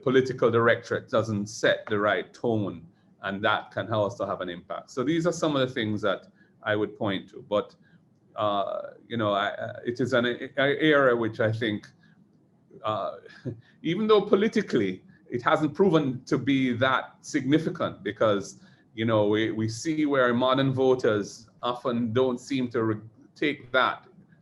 political directorate doesn't set the right tone, and that can also have an impact. So these are some of the things that I would point to. But it is an area which I think, even though politically it hasn't proven to be that significant, because we see where modern voters often don't seem to take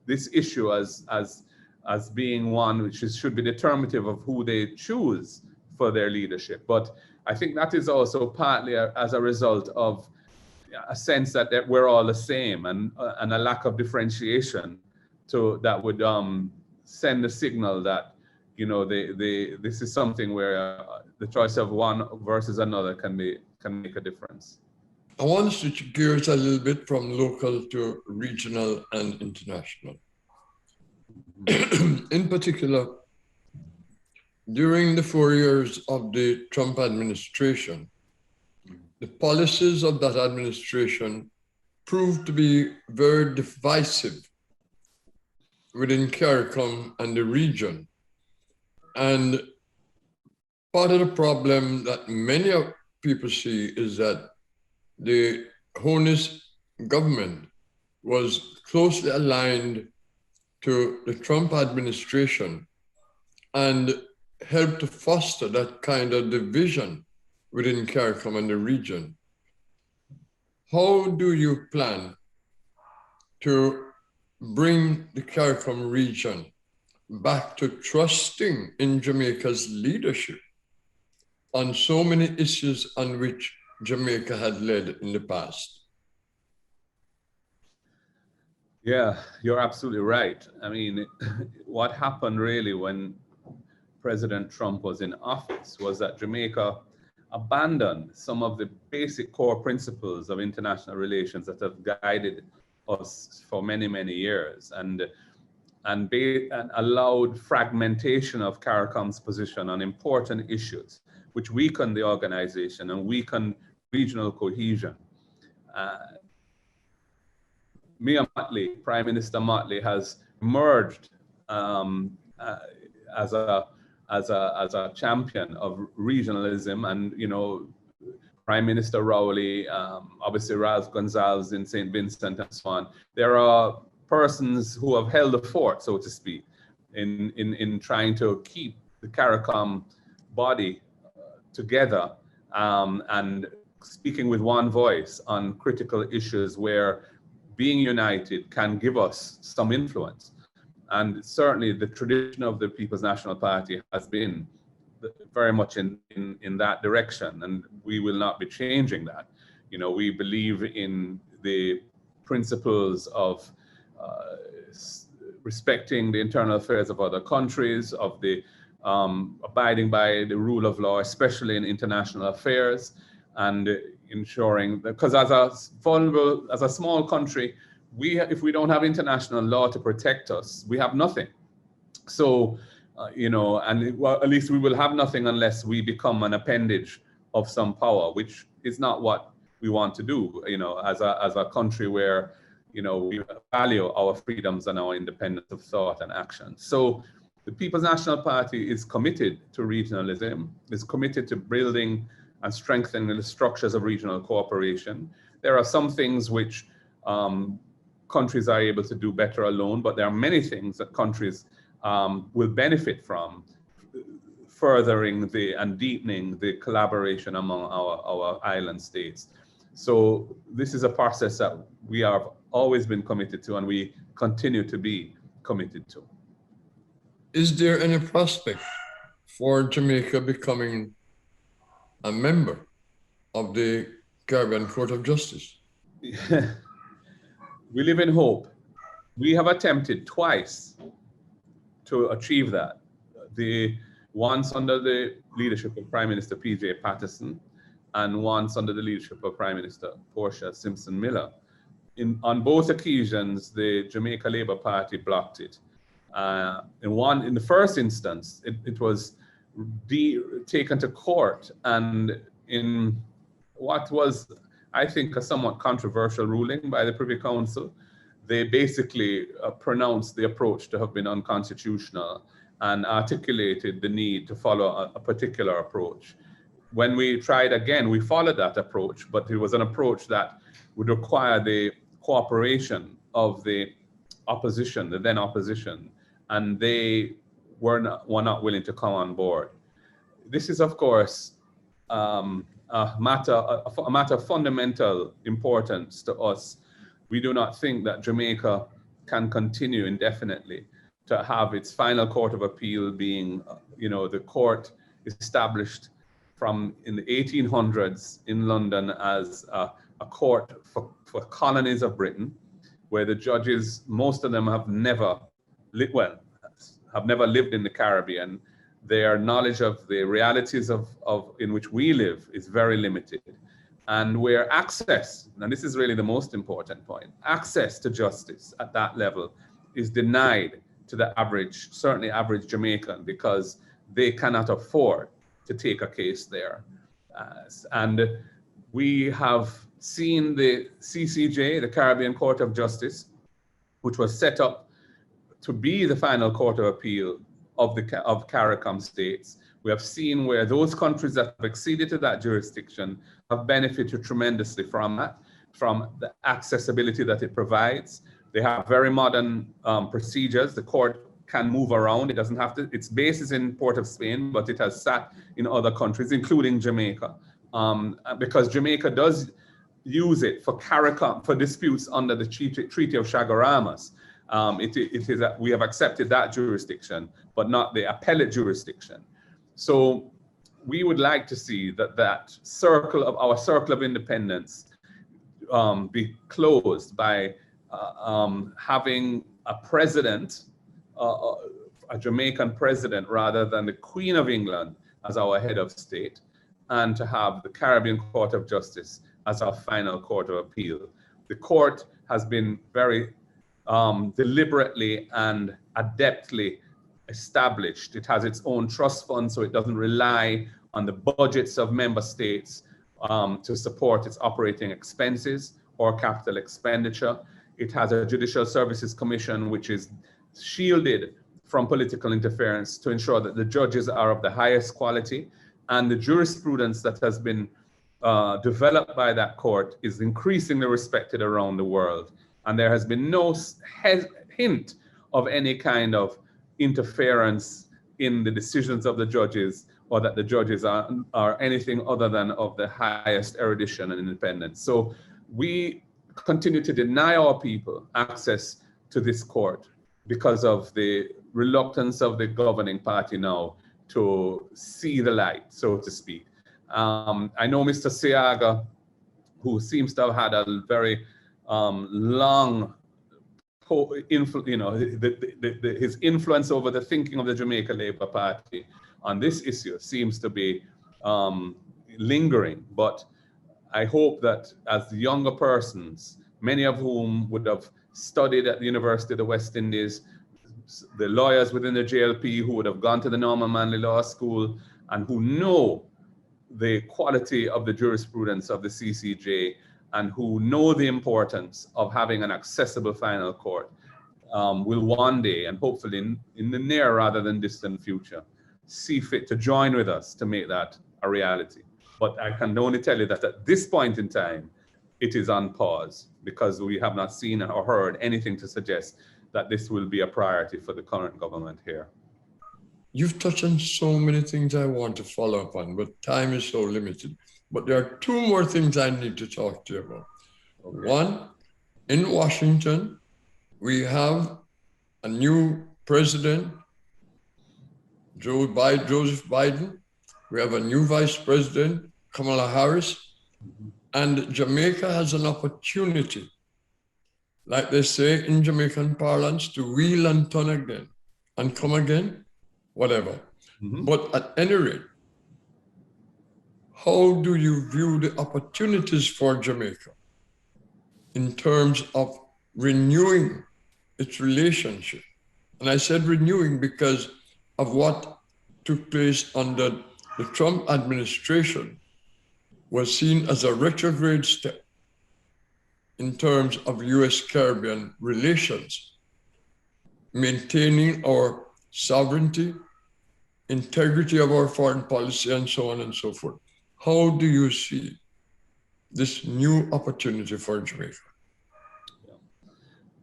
this issue as being one which should be determinative of who they choose for their leadership. But I think that is also partly as a result of a sense that we're all the same, and a lack of differentiation that would send a signal that this is something where the choice of one versus another can make a difference. I want to switch gears a little bit from local to regional and international. In particular, during the 4 years of the Trump administration, the policies of that administration proved to be very divisive within CARICOM and the region. And part of the problem that many people see is that the Honest government was closely aligned to the Trump administration and helped to foster that kind of division within CARICOM and the region. How do you plan to bring the CARICOM region back to trusting in Jamaica's leadership on so many issues on which Jamaica had led in the past? Yeah, you're absolutely right. I mean, what happened really when President Trump was in office was that Jamaica abandoned some of the basic core principles of international relations that have guided us for many, many years, and allowed fragmentation of CARICOM's position on important issues, which weakened the organization and weakened regional cohesion. Mia Mottley, Prime Minister Mottley, has emerged as a champion of regionalism, and Prime Minister Rowley, obviously Ralph Gonsalves in St. Vincent and so on. There are persons who have held the fort, so to speak, in trying to keep the CARICOM body together and speaking with one voice on critical issues where being united can give us some influence. And certainly the tradition of the People's National Party has been very much in that direction, and we will not be changing that. We believe in the principles of respecting the internal affairs of other countries, of the abiding by the rule of law, especially in international affairs, and ensuring that, because as a small country, if we don't have international law to protect us, we have nothing. So, at least we will have nothing unless we become an appendage of some power, which is not what we want to do, as a country where, we value our freedoms and our independence of thought and action. So the People's National Party is committed to regionalism, is committed to building and strengthening the structures of regional cooperation. There are some things which countries are able to do better alone, but there are many things that countries will benefit from furthering and deepening the collaboration among our island states. So this is a process that we have always been committed to, and we continue to be committed to. Is there any prospect for Jamaica becoming a member of the Caribbean Court of Justice? We live in hope. We have attempted twice to achieve that. Once under the leadership of Prime Minister P.J. Patterson, and once under the leadership of Prime Minister Portia Simpson Miller. On both occasions, the Jamaica Labour Party blocked it. In the first instance, it was taken to court, and in what was, I think, a somewhat controversial ruling by the Privy Council, they basically pronounced the approach to have been unconstitutional and articulated the need to follow a particular approach. When we tried again, we followed that approach, but it was an approach that would require the cooperation of the opposition, the then opposition, and they were not willing to come on board. This is, of course, a matter of fundamental importance to us. We do not think that Jamaica can continue indefinitely to have its final court of appeal being, the court established in the 1800s in London as a court for colonies of Britain, where the judges, most of them have never lived in the Caribbean. Their knowledge of the realities in which we live is very limited. And where access, and this is really the most important point, access to justice at that level is denied to the certainly average Jamaican, because they cannot afford to take a case there. And we have seen the CCJ, the Caribbean Court of Justice, which was set up to be the final court of appeal of CARICOM states. We have seen where those countries that have acceded to that jurisdiction have benefited tremendously from that, from the accessibility that it provides. They have very modern procedures. The court can move around. It doesn't have to, its base is in Port of Spain, but it has sat in other countries, including Jamaica, because Jamaica does use it for CARICOM, for disputes under the Treaty of Chaguaramas. We have accepted that jurisdiction, but not the appellate jurisdiction. So we would like to see that our circle of independence be closed by having a president, a Jamaican president, rather than the Queen of England as our head of state, and to have the Caribbean Court of Justice as our final court of appeal. The court has been very deliberately and adeptly established. It has its own trust fund, so it doesn't rely on the budgets of member states to support its operating expenses or capital expenditure. It has a Judicial Services Commission, which is shielded from political interference to ensure that the judges are of the highest quality, and the jurisprudence that has been developed by that court is increasingly respected around the world. And there has been no hint of any kind of interference in the decisions of the judges, or that the judges are anything other than of the highest erudition and independence. So we continue to deny our people access to this court because of the reluctance of the governing party now to see the light, so to speak. I know Mr. Seaga, who seems to have had a very long, his influence over the thinking of the Jamaica Labour Party on this issue seems to be lingering. But I hope that as the younger persons, many of whom would have studied at the University of the West Indies, the lawyers within the JLP who would have gone to the Norman Manley Law School and who know the quality of the jurisprudence of the CCJ and who know the importance of having an accessible final court, will one day, and hopefully in the near rather than distant future, see fit to join with us to make that a reality. But I can only tell you that at this point in time, it is on pause because we have not seen or heard anything to suggest that this will be a priority for the current government here. You've touched on so many things I want to follow up on, but time is so limited. But there are two more things I need to talk to you about. Okay. One, in Washington, we have a new president, Joseph Biden. We have a new vice president, Kamala Harris. And Jamaica has an opportunity, like they say in Jamaican parlance, to wheel and turn again and come again, whatever. But at any rate, how do you view the opportunities for Jamaica in terms of renewing its relationship? And I said renewing because of what took place under the Trump administration was seen as a retrograde step in terms of US Caribbean relations, maintaining our sovereignty, integrity of our foreign policy, and so on and so forth. How do you see this new opportunity for Jamaica?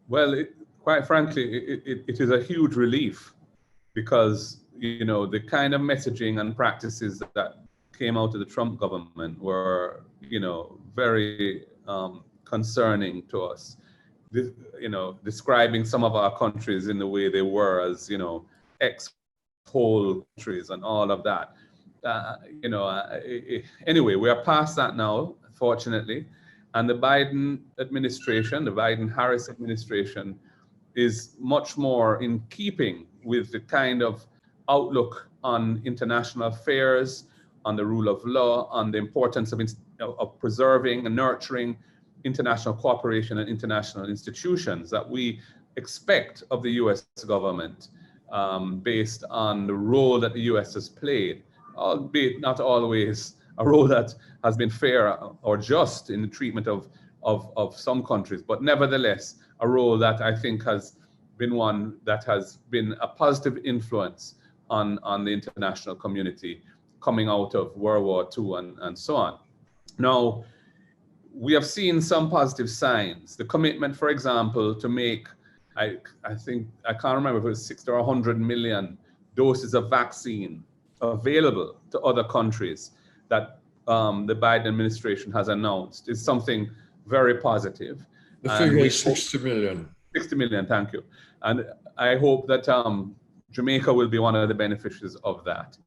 Well, quite frankly, it is a huge relief because, you know, the kind of messaging and practices that came out of the Trump government were, you know, very concerning to us. You know, describing some of our countries in the way they were as, you know, ex-coal countries and all of that. Anyway, we are past that now, fortunately. And the Biden administration, the Biden-Harris administration, is much more in keeping with the kind of outlook on international affairs, on the rule of law, on the importance of preserving and nurturing international cooperation and international institutions that we expect of the US government, based on the role that the US has played, albeit not always a role that has been fair or just in the treatment of some countries, but nevertheless, a role that I think has been one that has been a positive influence on the international community coming out of World War II and so on. Now, we have seen some positive signs. The commitment, for example, to make, I think, I can't remember if it was 60 or 100 million doses of vaccine available to other countries that the Biden administration has announced is something very positive. The And figure we is 60 million. 60 million, thank you. And I hope that Jamaica will be one of the beneficiaries of that.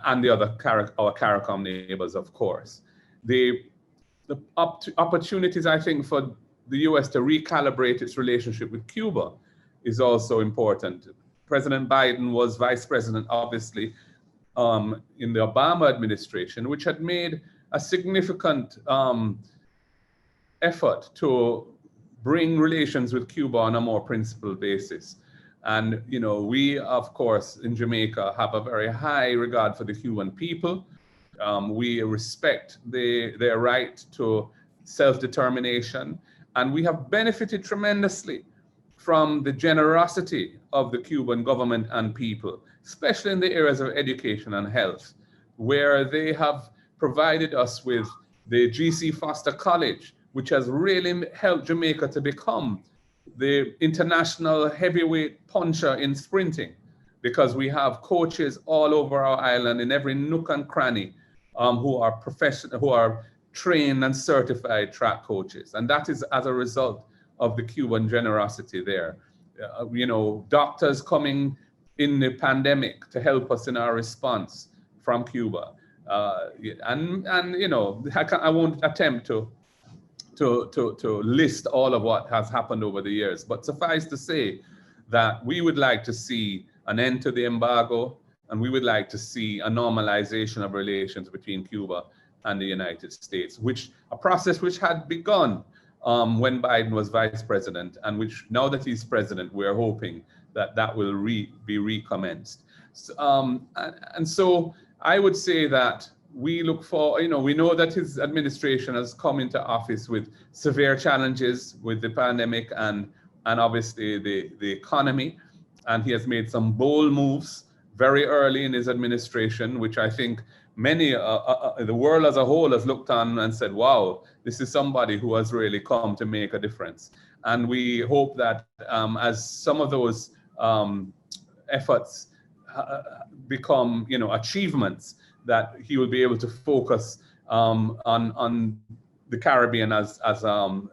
And the other our CARICOM neighbors, of course. The opportunities, I think, for the US to recalibrate its relationship with Cuba is also important. President Biden was vice president, obviously, in the Obama administration, which had made a significant effort to bring relations with Cuba on a more principled basis. And, you know, we, of course, in Jamaica have a very high regard for the Cuban people. We respect their right to self-determination, and we have benefited tremendously from the generosity of the Cuban government and people, especially in the areas of education and health, where they have provided us with the GC Foster College, which has really helped Jamaica to become the international heavyweight puncher in sprinting, because we have coaches all over our island in every nook and cranny who are professional, who are trained and certified track coaches. And that is as a result of the Cuban generosity there. You know, doctors coming in the pandemic to help us in our response from Cuba. And you know, I won't attempt to list all of what has happened over the years, but suffice to say that we would like to see an end to the embargo, and we would like to see a normalization of relations between Cuba and the United States, which a process which had begun when Biden was vice president, and which now that he's president, we're hoping that that will be recommenced. And so I would say that we look for, you know, we know that his administration has come into office with severe challenges with the pandemic and obviously the economy. And he has made some bold moves very early in his administration, which I think many, the world as a whole has looked on and said, wow, this is somebody who has really come to make a difference. And we hope that as some of those efforts become, you know, achievements, that he will be able to focus on the Caribbean as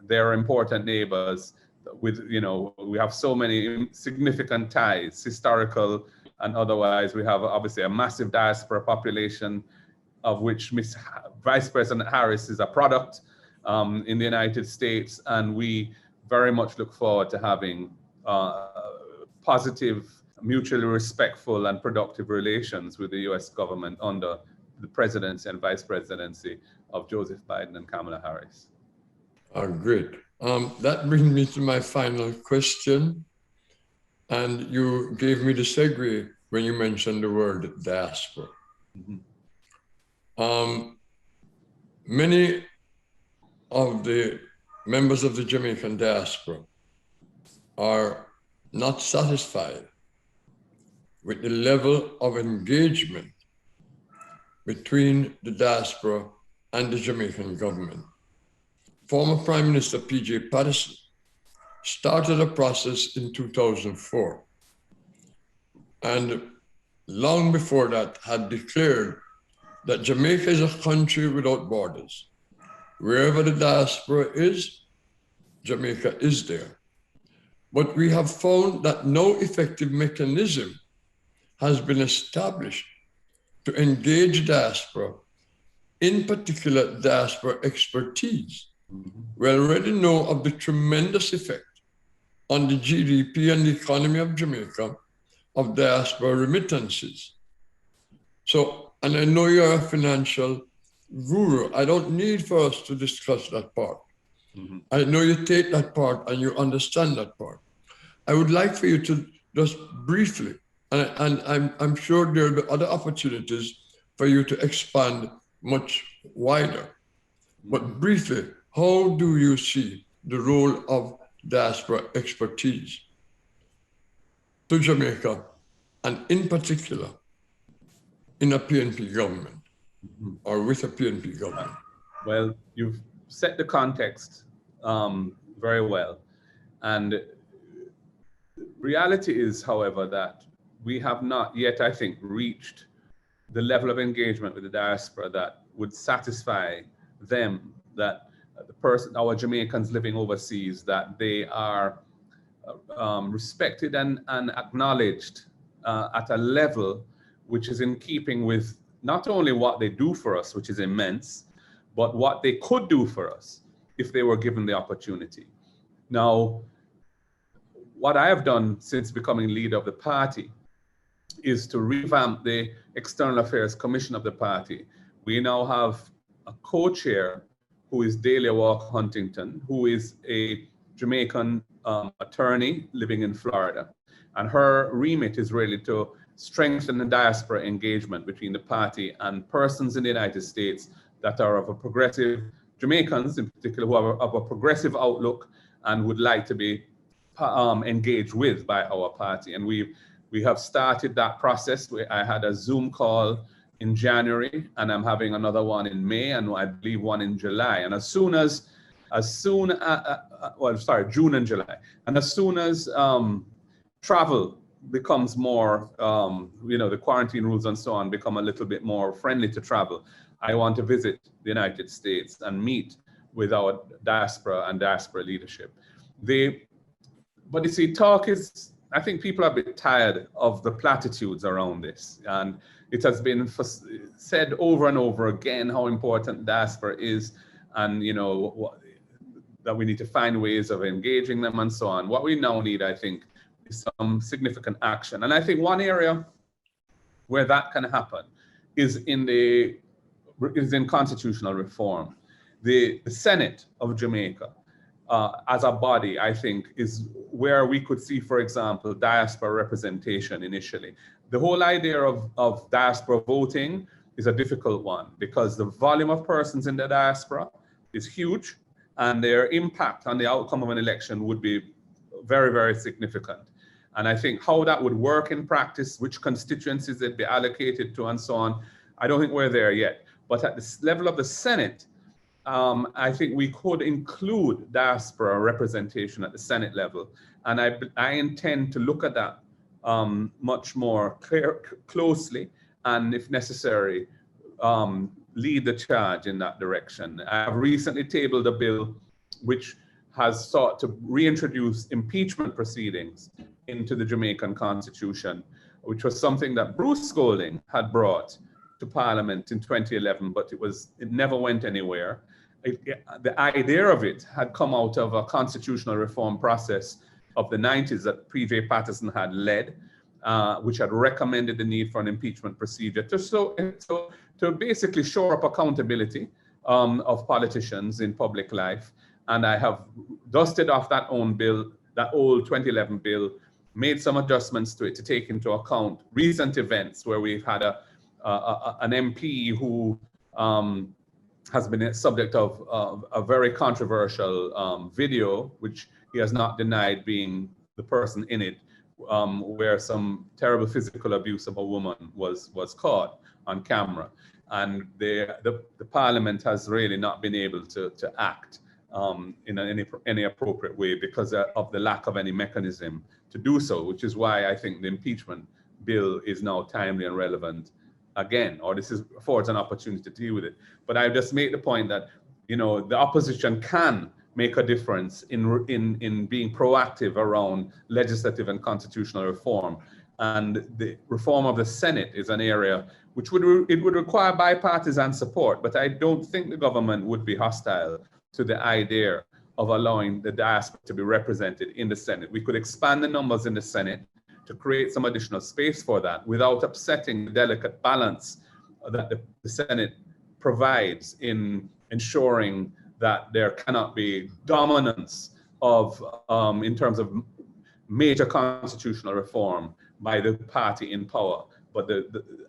their important neighbors. With, you know, we have so many significant ties, historical and otherwise. We have obviously a massive diaspora population, of which Vice President Harris is a product in the United States, and we very much look forward to having positive, mutually respectful and productive relations with the US government under the presidency and vice presidency of Joseph Biden and Kamala Harris. Great. That brings me to my final question. And you gave me the segue when you mentioned the word diaspora. Mm-hmm. Many of the members of the Jamaican diaspora are not satisfied with the level of engagement between the diaspora and the Jamaican government. Former Prime Minister P.J. Patterson started a process in 2004, and long before that had declared that Jamaica is a country without borders. Wherever the diaspora is, Jamaica is there. But we have found that no effective mechanism has been established to engage diaspora, in particular diaspora expertise. Mm-hmm. We already know of the tremendous effect on the GDP and the economy of Jamaica of diaspora remittances. So, and I know you're a financial guru. I don't need for us to discuss that part. Mm-hmm. I know you take that part and you understand that part. I would like for you to just briefly, and I'm sure there will be other opportunities for you to expand much wider. But briefly, how do you see the role of diaspora expertise to Jamaica, and in particular, in a PNP government, or with a PNP government? Well, you've set the context very well. And reality is, however, that we have not yet, I think, reached the level of engagement with the diaspora that would satisfy them that our Jamaicans living overseas, that they are respected and acknowledged at a level which is in keeping with not only what they do for us, which is immense, but what they could do for us if they were given the opportunity. Now, what I have done since becoming leader of the party is to revamp the External Affairs Commission of the party. We now have a co-chair who is Delia Walker Huntington, who is a Jamaican attorney living in Florida. And her remit is really to strengthen the diaspora engagement between the party and persons in the United States that are of a progressive, Jamaicans in particular, who have of a progressive outlook and would like to be engaged with by our party. And we have started that process. I had a Zoom call in January, and I'm having another one in May, and I believe one in July. And June and July. And as soon as travel becomes more, the quarantine rules and so on become a little bit more friendly to travel, I want to visit the United States and meet with our diaspora and diaspora leadership. But you see, I think people are a bit tired of the platitudes around this. And it has been said over and over again how important diaspora is, and that we need to find ways of engaging them and so on. What we now need, I think, is some significant action. And I think one area where that can happen is in constitutional reform. The Senate of Jamaica, as a body, I think, is where we could see, for example, diaspora representation initially. The whole idea of diaspora voting is a difficult one because the volume of persons in the diaspora is huge, and their impact on the outcome of an election would be very, very significant. And I think how that would work in practice, which constituencies they'd be allocated to and so on, I don't think we're there yet. But at the level of the Senate, I think we could include diaspora representation at the Senate level. And I intend to look at that much more closely, and if necessary, lead the charge in that direction. I have recently tabled a bill which has sought to reintroduce impeachment proceedings into the Jamaican Constitution, which was something that Bruce Golding had brought to Parliament in 2011, but it never went anywhere. The idea of it had come out of a constitutional reform process of the 90s that P.J. Patterson had led, which had recommended the need for an impeachment procedure to basically shore up accountability of politicians in public life. And I have dusted off that old 2011 bill, made some adjustments to it to take into account recent events where we've had an MP who has been a subject of a very controversial video, which he has not denied being the person in it, where some terrible physical abuse of a woman was caught on camera. And the Parliament has really not been able to act in any appropriate way because of the lack of any mechanism to do so, which is why I think the impeachment bill is now timely and relevant again, or this affords an opportunity to deal with it. But I just make the point that, the opposition can make a difference in being proactive around legislative and constitutional reform. And the reform of the Senate is an area which would require bipartisan support, but I don't think the government would be hostile to the idea of allowing the diaspora to be represented in the Senate. We could expand the numbers in the Senate to create some additional space for that without upsetting the delicate balance that the Senate provides in ensuring that there cannot be dominance of, in terms of major constitutional reform by the party in power, but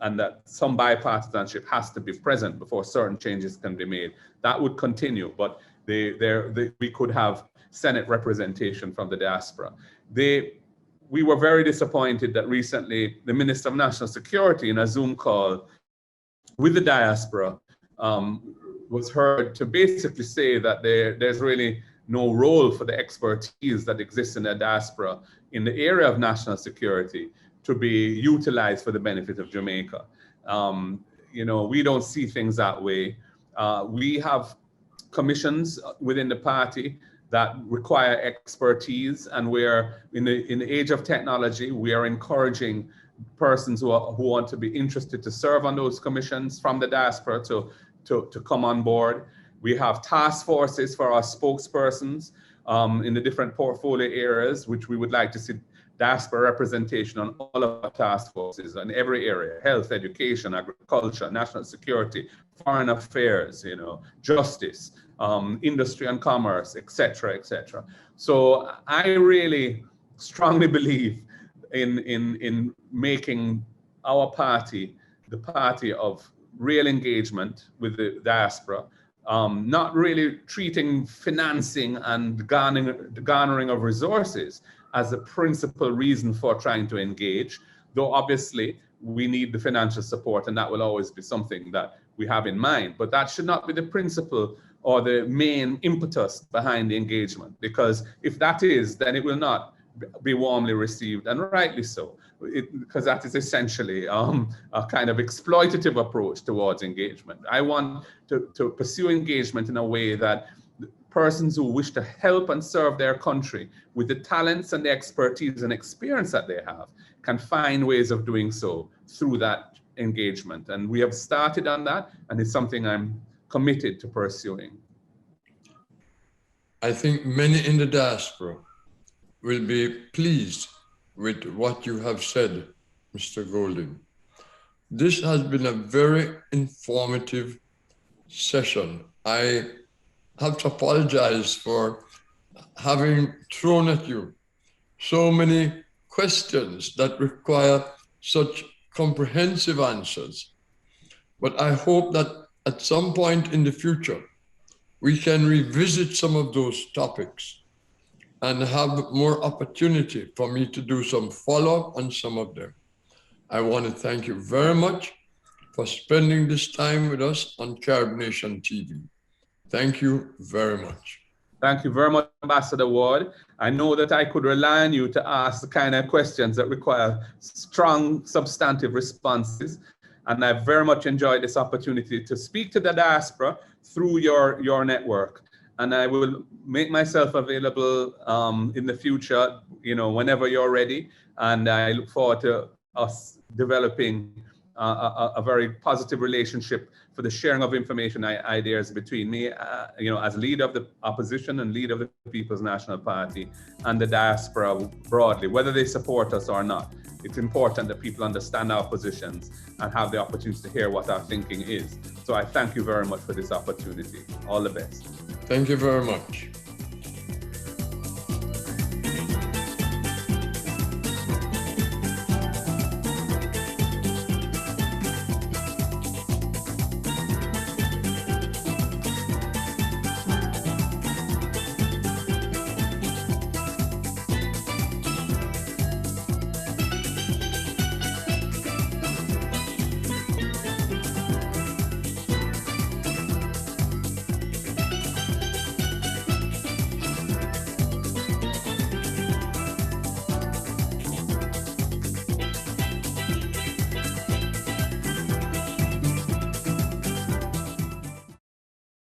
and that some bipartisanship has to be present before certain changes can be made. That would continue, but we could have Senate representation from the diaspora. We were very disappointed that recently the Minister of National Security in a Zoom call with the diaspora was heard to basically say that there's really no role for the expertise that exists in the diaspora in the area of national security to be utilized for the benefit of Jamaica. We don't see things that way. We have commissions within the party that require expertise, and we're in the age of technology, we are encouraging persons who want to be interested to serve on those commissions from the diaspora to come on board. We have task forces for our spokespersons in the different portfolio areas, which we would like to see diaspora representation on all of our task forces in every area: health, education, agriculture, national security, foreign affairs, justice, industry and commerce, etc., etc. So I really strongly believe in making our party the party of real engagement with the diaspora, not really treating financing and garnering of resources as a principal reason for trying to engage, though obviously we need the financial support, and that will always be something that we have in mind. But that should not be the principle or the main impetus behind the engagement, because if that is, then it will not be warmly received, and rightly so, because that is essentially a kind of exploitative approach towards engagement. I want to pursue engagement in a way that persons who wish to help and serve their country with the talents and the expertise and experience that they have can find ways of doing so through that engagement. And we have started on that, and it's something I'm committed to pursuing. I think many in the diaspora will be pleased with what you have said, Mr. Golding. This has been a very informative session. I have to apologize for having thrown at you so many questions that require such comprehensive answers. But I hope that at some point in the future, we can revisit some of those topics and have more opportunity for me to do some follow-up on some of them. I want to thank you very much for spending this time with us on Carib Nation TV. Thank you very much. Thank you very much, Ambassador Ward. I know that I could rely on you to ask the kind of questions that require strong, substantive responses. And I very much enjoyed this opportunity to speak to the diaspora through your network. And I will make myself available in the future, whenever you're ready. And I look forward to us developing a very positive relationship for the sharing of information ideas between me, as leader of the opposition and leader of the People's National Party, and the diaspora broadly, whether they support us or not. It's important that people understand our positions and have the opportunity to hear what our thinking is. So I thank you very much for this opportunity. All the best. Thank you very much.